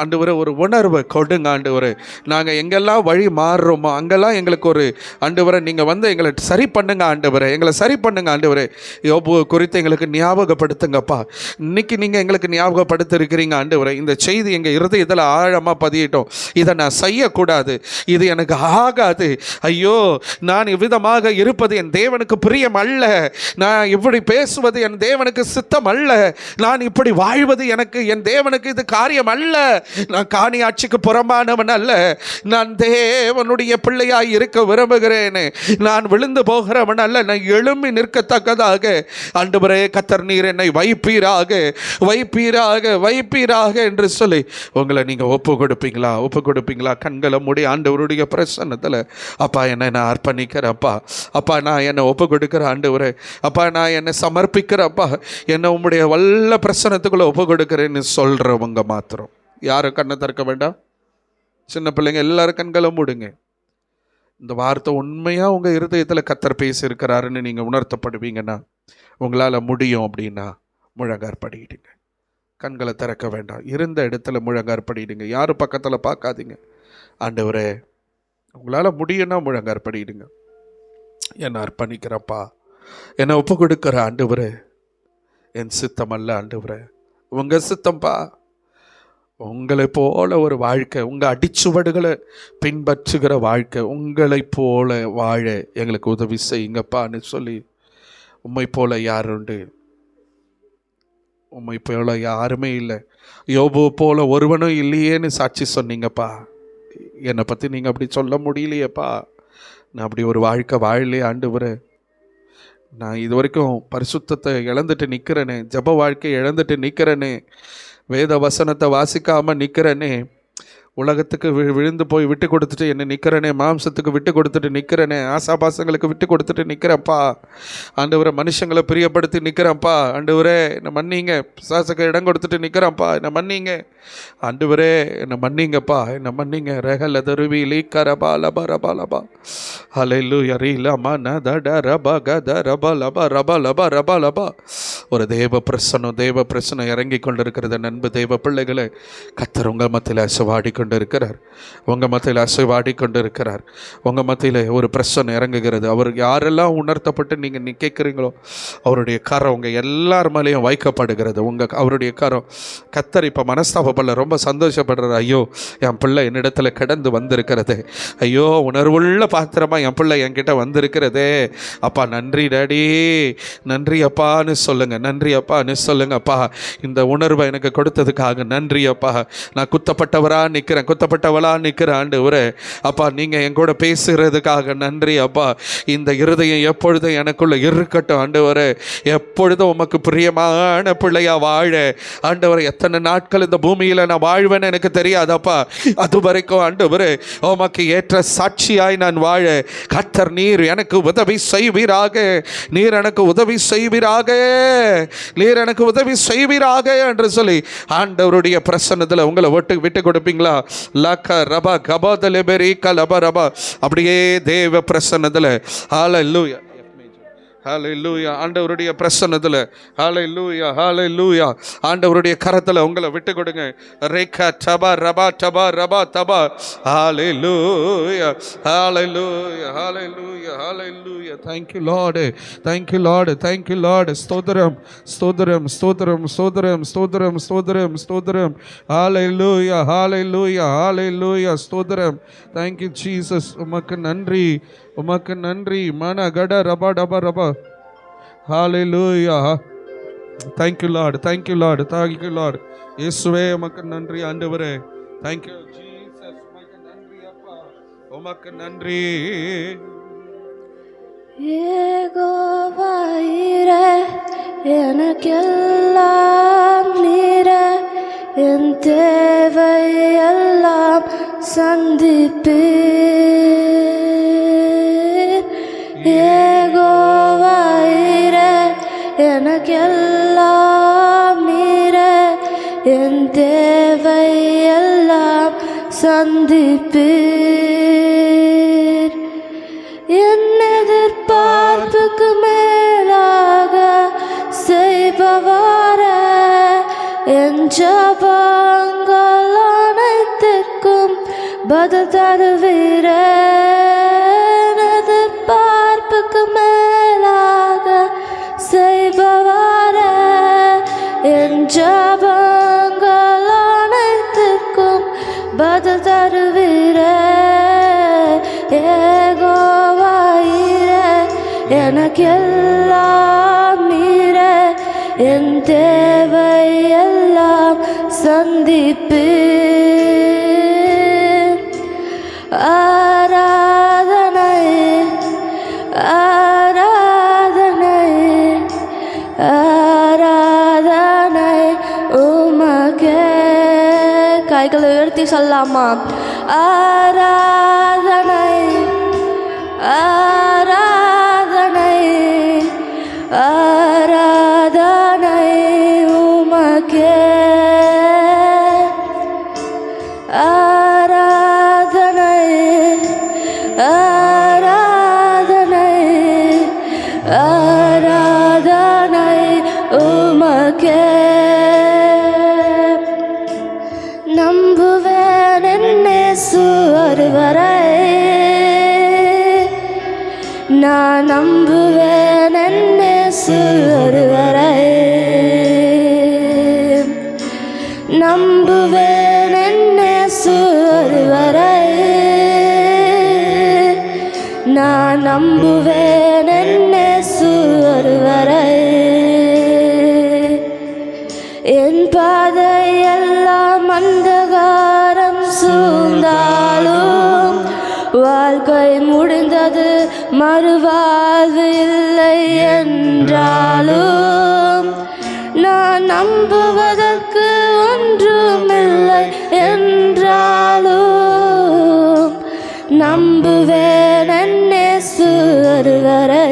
ஆண்டவரே ஒரு உணர்வை கொடுங்க ஆண்டவரே. நாங்கள் எங்கெல்லாம் வழி மாறுறோமோ அங்கெல்லாம் எங்களுக்கு ஒரு ஆண்டவரே நீங்கள் வந்து எங்களை சரி பண்ணுங்க ஆண்டவரே, எங்களை சரி பண்ணுங்க ஆண்டவரே. யோபு குறித்து எங்களுக்கு ஞாபகப்படுத்துங்கப்பா. இன்னைக்கு நீங்கள் எங்களுக்கு ஞாபகப்படுத்திருக்கிறீங்க ஆண்டவரே. இந்த செய்தி எங்கள் இருதயத்தில் ஆழமாக பதியிட்டோம். இதை நான் செய்யக்கூடாது, இது எனக்கு ஆகாது, ஐயோ நான் இவ்விதமாக இருப்பது என் தேவனுக்கு பிரியம் அல்ல, நான் இப்படி பேசுவது என் தேவனுக்கு சித்தம் அல்ல, நான் இப்படி வாழ்வது எனக்கு என் தேவனுக்கு இது காரியம் அல்ல, நான் காணி ஆட்சிக்கு புறம்பானவன் அல்ல, நான் தேவனுடைய பிள்ளையாய் இருக்க விரும்புகிறேன், நான் விழுந்து போகிறவன் அல்ல, நான் எழும்பி நிற்கத்தக்கதாக ஆண்டவரே கர்த்தர் நீர் என்னை வைப்பீராக வைப்பீராக வைப்பீராக என்று சொல்லி உங்களை நீங்கள் ஒப்பு கொடுப்பீங்களா? கண்களை மூடி ஆண்டவருடைய பிரசன்னத்தில் அப்பா என்னை நான் அர்ப்பணிக்கிறேன்ப்பா, அப்பா நான் என்னை ஒப்பு கொடுக்குற ஆண்டவரே, அப்பா நான் என்னை சமர்ப்பிக்கிறப்பா, என்னை உங்களுடைய வல்ல பிரசனத்துக்குள்ளே ஒப்பு கொடுக்குறேன்னு சொல்கிறவங்க மாத்திரம். யாரும் கண்ணை திறக்க வேண்டாம். சின்ன பிள்ளைங்க எல்லாரும் கண்களை மூடுங்க. இந்த வார்த்தை உண்மையாக உங்கள் இருதயத்தில் கர்த்தர் பேசியிருக்கிறாருன்னு நீங்கள் உணர்த்தப்படுவீங்கன்னா, உங்களால் முடியும் அப்படின்னா முழங்கார் படிக்கிடுங்க. கண்களை திறக்க வேண்டாம். இருந்த இடத்துல முழங்கார் படிக்கிடுங்க. யாரும் பக்கத்தில் பார்க்காதீங்க. ஆண்டவரே உங்களால் முடியும்னா முழங்கார் படிக்கிடுங்க. என்னை அர்ப்பணிக்கிறப்பா, என்னை ஒப்பு கொடுக்குற ஆண்டவரே, என் சித்தம் அல்ல ஆண்டவரே, உங்கள் சித்தம்பா. உங்களை போல ஒரு வாழ்க்கை, உங்கள் அடிச்சுவடுகளை பின்பற்றுகிற வாழ்க்கை, உங்களை போல வாழ எங்களுக்கு உதவி செய்யுங்கப்பான்னு சொல்லி, உம்மை போல யாருண்டு? உம்மை போல யாருமே இல்லை, யோபு போல ஒருவனும் இல்லையேன்னு சாட்சி சொன்னீங்கப்பா. என்னை பற்றி நீங்கள் அப்படி சொல்ல முடியலையேப்பா. நான் அப்படி ஒரு வாழ்க்கை வாழலையே ஆண்டவரே. நான் இது வரைக்கும் பரிசுத்தத்தை இழந்துட்டு நிற்கிறேனே, ஜப வாழ்க்கை இழந்துட்டு நிற்கிறேனே, வேத வசனத்தை வாசிக்காமல் நிற்கிறேனே, உலகத்துக்கு விழுந்து போய் விட்டு கொடுத்துட்டு என்ன நிற்கிறேனே, மாம்சத்துக்கு விட்டு கொடுத்துட்டு நிற்கிறேனே, ஆசாபாசங்களுக்கு விட்டு கொடுத்துட்டு நிற்கிறேன்ப்பா ஆண்டவரை, மனுஷங்களை பிரியப்படுத்தி நிற்கிறேன்ப்பா ஆண்டவரே, என்னை மன்னிங்க. பிசாசுக்கு இடம் கொடுத்துட்டு நிற்கிறேன்ப்பா, என்னை மன்னிங்க ஆண்டவரே, என்னை மன்னிங்கப்பா, என்னை மன்னிங்க. ரகல தருவி லீக்கரபா லபா ரபா லபா ஹல்லேலூயா ரீலமா நதட ரபா கத ரபா லபா ரபா லபா ரபா லபா. ஒரு தேவ பிரசனம் இறங்கி கொண்டிருக்கிறது. நண்பு தேவ பிள்ளைகளை, கர்த்தர் உங்கள் மத்தியில் அசைவாடி கொண்டிருக்கிறார். உங்கள் மத்தியில் அசைவாடி கொண்டிருக்கிறார். உங்கள் மத்தியில் ஒரு பிரசனம் இறங்குகிறது. அவர் யாரெல்லாம் உணர்த்தப்பட்டு நீங்கள் கேட்குறீங்களோ அவருடைய கரம் உங்கள் எல்லார் மேலேயும் வைக்கப்படுகிறது. அவருடைய கரம். கர்த்தர் இப்போ மனஸ்தாபப்படல, ரொம்ப சந்தோஷப்படுறார். ஐயோ என் பிள்ளை என்னிடத்தில் கிடந்து வந்திருக்கிறது, ஐயோ உணர்வுள்ள பாத்திரமா என் பிள்ளை என்கிட்ட வந்திருக்கிறதே, அப்பா நன்றி டாடி, நன்றி அப்பான்னு சொல்லுங்க, நன்றி அப்பான்னு சொல்லுங்க. அப்பா இந்த உணர்வை எனக்கு கொடுத்ததுக்காக நன்றி அப்பா. நான் குத்தப்பட்டவரா நிற்கிறேன், குத்தப்பட்டவளா நிற்கிறேன் ஆண்டவரே. அப்பா நீங்கள் என் கூட பேசுகிறதுக்காக நன்றி அப்பா. இந்த இருதயம் எப்பொழுதும் எனக்குள்ள இருக்கட்டும் ஆண்டவரே, எப்பொழுதும் உமக்கு பிரியமான பிள்ளையா வாழ ஆண்டவரே. எத்தனை நாட்கள் இந்த பூமியில் நான் வாழ்வேன்னு எனக்கு தெரியாதப்பா, அது வரைக்கும் ஆண்டவரே உமக்கு ஏற்ற சாட்சியாய் நான் வாழ கர்த்தர் நீர் எனக்கு உதவி செய்வீராக, நீர் எனக்கு உதவி செய்வீராக, நீர் எனக்கு உதவி செய்வீராக என்று சொல்லி ஆண்டவருடைய பிரசன்னத்தில் உங்களை விட்டு கொடுப்பீங்களா? லக்க ரபா கபாதலே பெரி கலபா ரபா. அப்படியே தேவ பிரசன்னத்தில் ஹல்லேலூயா ஹல்லேலூயா ஆண்டவருடைய பிரசன்னத்தில் ஹல்லேலூயா ஹல்லேலூயா ஆண்டவருடைய கரத்தில் உங்களை விட்டு கொடுங்க. ரேகா டபா ரபா டபா ரபா தபா ஹல்லேலூயா ஹல்லேலூயா ஹல்லேலூயா ஹல்லேலூயா. Thank you Lord, thank you Lord, thank you Lord. ஸ்தோத்திரம் ஸ்தோத்திரம் ஸ்தோத்திரம் ஸ்தோத்திரம் ஸ்தோத்திரம் ஸ்தோத்திரம் ஸ்தோத்திரம் ஹல்லேலூயா ஹல்லேலூயா ஹல்லேலூயா ஸ்தோத்திரம். Thank you Jesus. உமக்கு நன்றி, உமக்கு நன்றி. மன கட ரபா டபா ரபா ஹல்லேலூயா. Thank you Lord, thank you Lord, thank you Lord. இயேசுவே உமக்கு நன்றி ஆண்டவரே. Thank you Jesus. உமக்கு நன்றி அப்பா, உமக்கு நன்றி. யெகோவா ஈரே, எனக்கெல்லாம் நீரே, என் தேவையெல்லாம் சந்திப்பீர். யெகோவா ஈரே, எனக்கெல்லாம் நீரே, என் தேவையெல்லாம் சந்திப்பீர். என் எதிர்பார்ப்புக்கு மேலாக என் ஜபங்கள் அனைத்திற்கும் பதில் தருவீர எதிர்பார்ப்புக்கு மேலாக செய்பவார என் ஜபங்கள் அனைத்திற்கும் பதில் தருவீர ஏகோவாயிர எனக்கெல்லாம் நீர என் தேவை எல்லாம் சந்திப்பீர் ஆராதனை ஆராதனை ஆராதனை உமக்கே கைகளை உயர்த்தி சொல்லலாமா ஆராதனை ஆராதனை ஆராதனை உமக்கே ஆராதனை ஆராதனை ஆராதனை உமக்கே நம்புவேன் என்னேசு ஒருவரை நான் நம்புவேன் என்னேசு ஒருவரை நம்புவேன் என்னேசு ஒருவரை நான் நம்புவேன் என்னேசு ஒருவரை என் பாதையெல்லாம் அந்தகாரம் சூழ்ந்தாலும் வாழ்க்கை முடிந்தது மறுவாழ்வு இல்லை என்றாலும் நான் நம்புவதற்கு ஒன்றுமில்லை என்றாலும் நம்புவேன் என்னேசு ஒருவரை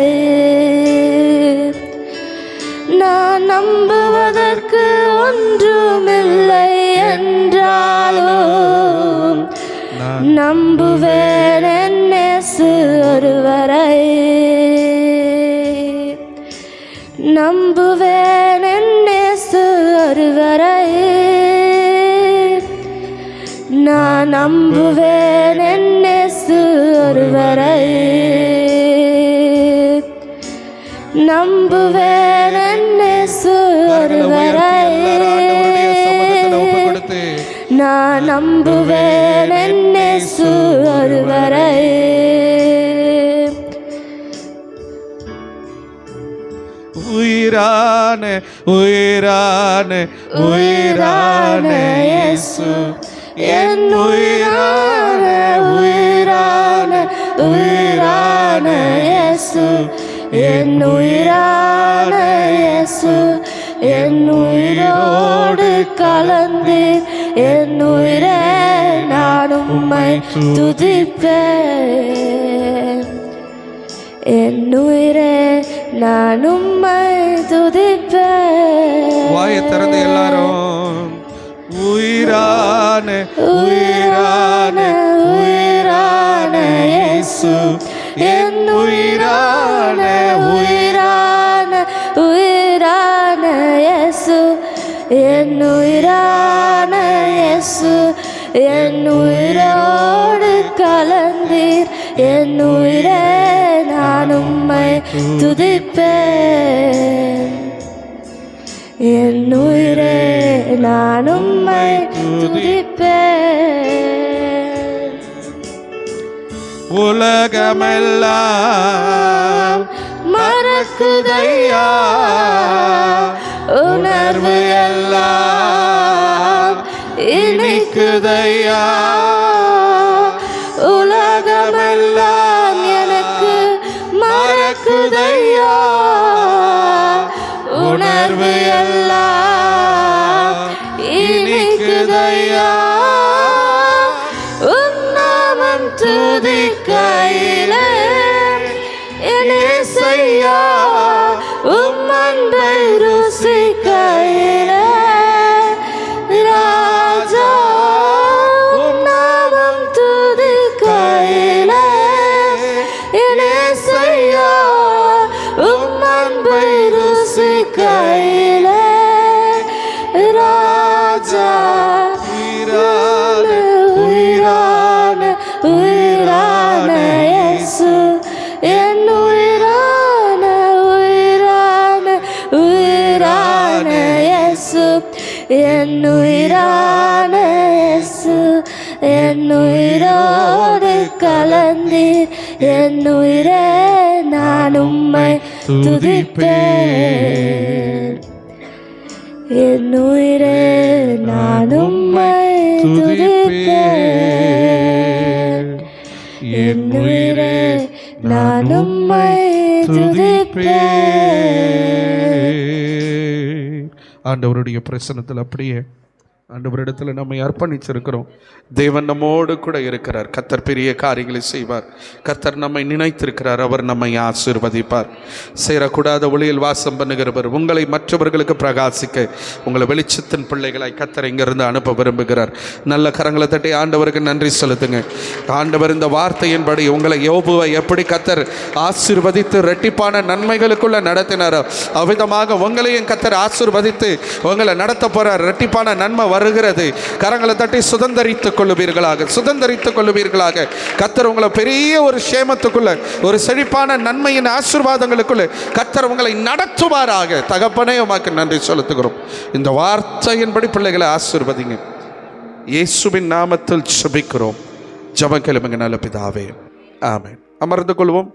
நான் நம்புவதற்கு ஒன்றுமில்லை என்றாலும் நம்புவேன் என்னேசு ஒருவரை நம்புவேன் என்னேசு ஒருவரை நான் நம்புவேன் என்னேசு ஒருவரை நம்புவேன் என்னேசு ஒருவரை நான் நம்புவேன் என்னேசு ஒருவரை உயிரான உயிரான உயிரான இயேசு என் உயிரான உயிரான உயிரான இயேசு என் உயிரான இயேசு என் உயிரோடு கலந்து என் உயிரே நான் உம்மை துதிப்பேன் என் உயிரே நான் உம்மை துதிப்பேன் வாயை திறந்து எல்லாரும் உயிரான உயிரான உயிரான இயேசு என் உயிரான உயிரான உயிரான இயேசு என் உயிரான இயேசு என் உயிரோடு கலந்தீர் என் உயிரே நான் உம்மை துதிப்பேன் என் உயிரே நான் உம்மை துதிப்பேன் உலகமெல்லாம் மறக்குதையா உணர்வு எல்லாம் இனிக்குதையா உலகமெல்லாம் எனக்கு மறக்குதையா உணர்வு எல்லாம் இனிக்குதையா உன்னாமம் துதிக்கையிலே என் இயேசையா உம் உயிரான இயேசு என் உயிரான இயேசு என் உயிரோடு கலந்தீர் என் உயிரே நான் உம்மை துதிப்பேன் என் உயிரே நான் உம்மை துதிப்பேன் என் உயிரே நான் உம்மை துதிப்பேன். ஆண்டவருடைய பிரசன்னத்தில் அப்படியே ஆண்டவரிடத்தில் நம்மை அர்ப்பணிச்சிருக்கிறோம். தேவன் நம்மோடு கூட இருக்கிறார். கர்த்தர் பெரிய காரியங்களை செய்வார். கர்த்தர் நம்மை நினைத்திருக்கிறார். அவர் நம்மை ஆசீர்வதிப்பார். சேரக்கூடாத ஒளியில் வாசம் பண்ணுகிறவர் உங்களை மற்றவர்களுக்கு பிரகாசிக்க உங்களை வெளிச்சத்தின் பிள்ளைகளாய் கர்த்தர் இங்கிருந்து அனுப்ப விரும்புகிறார். நல்ல கரங்களை தட்டி ஆண்டவருக்கு நன்றி செலுத்துங்க. ஆண்டவர் இந்த வார்த்தையின்படி உங்களை யோபுவை எப்படி கர்த்தர் ஆசீர்வதித்து ரெட்டிப்பான நன்மைகளுக்குள்ள நடத்தினாரோ அவ்விதமாக உங்களையும் கர்த்தர் ஆசீர்வதித்து உங்களை நடத்த போறார். ரெட்டிப்பான நன்மை வருகிறது. கரங்களை தட்டி சுதந்தரித்துக் கொள்ளுவீர்களாக, சுதந்தரித்துக் கொள்ளுவீர்களாக. கர்த்தர் உங்களை பெரிய ஒரு சேமத்துக்குள்ள, ஒரு செழிப்பான நன்மையின் ஆசீர்வாதங்களுக்குள்ள கர்த்தர் உங்களை நடத்துவாராக. தகப்பனே உமக்கு நன்றி செலுத்துகிறோம். இந்த வார்த்தையின்படி பிள்ளைகளை ஆசீர்வதிங்க. இயேசுவின் நாமத்தில் ஜெபிக்கிறோம். ஜெபம் கேளுங்க நல்ல பிதாவே, ஆமென். அமர்ந்து கொள்வோம்.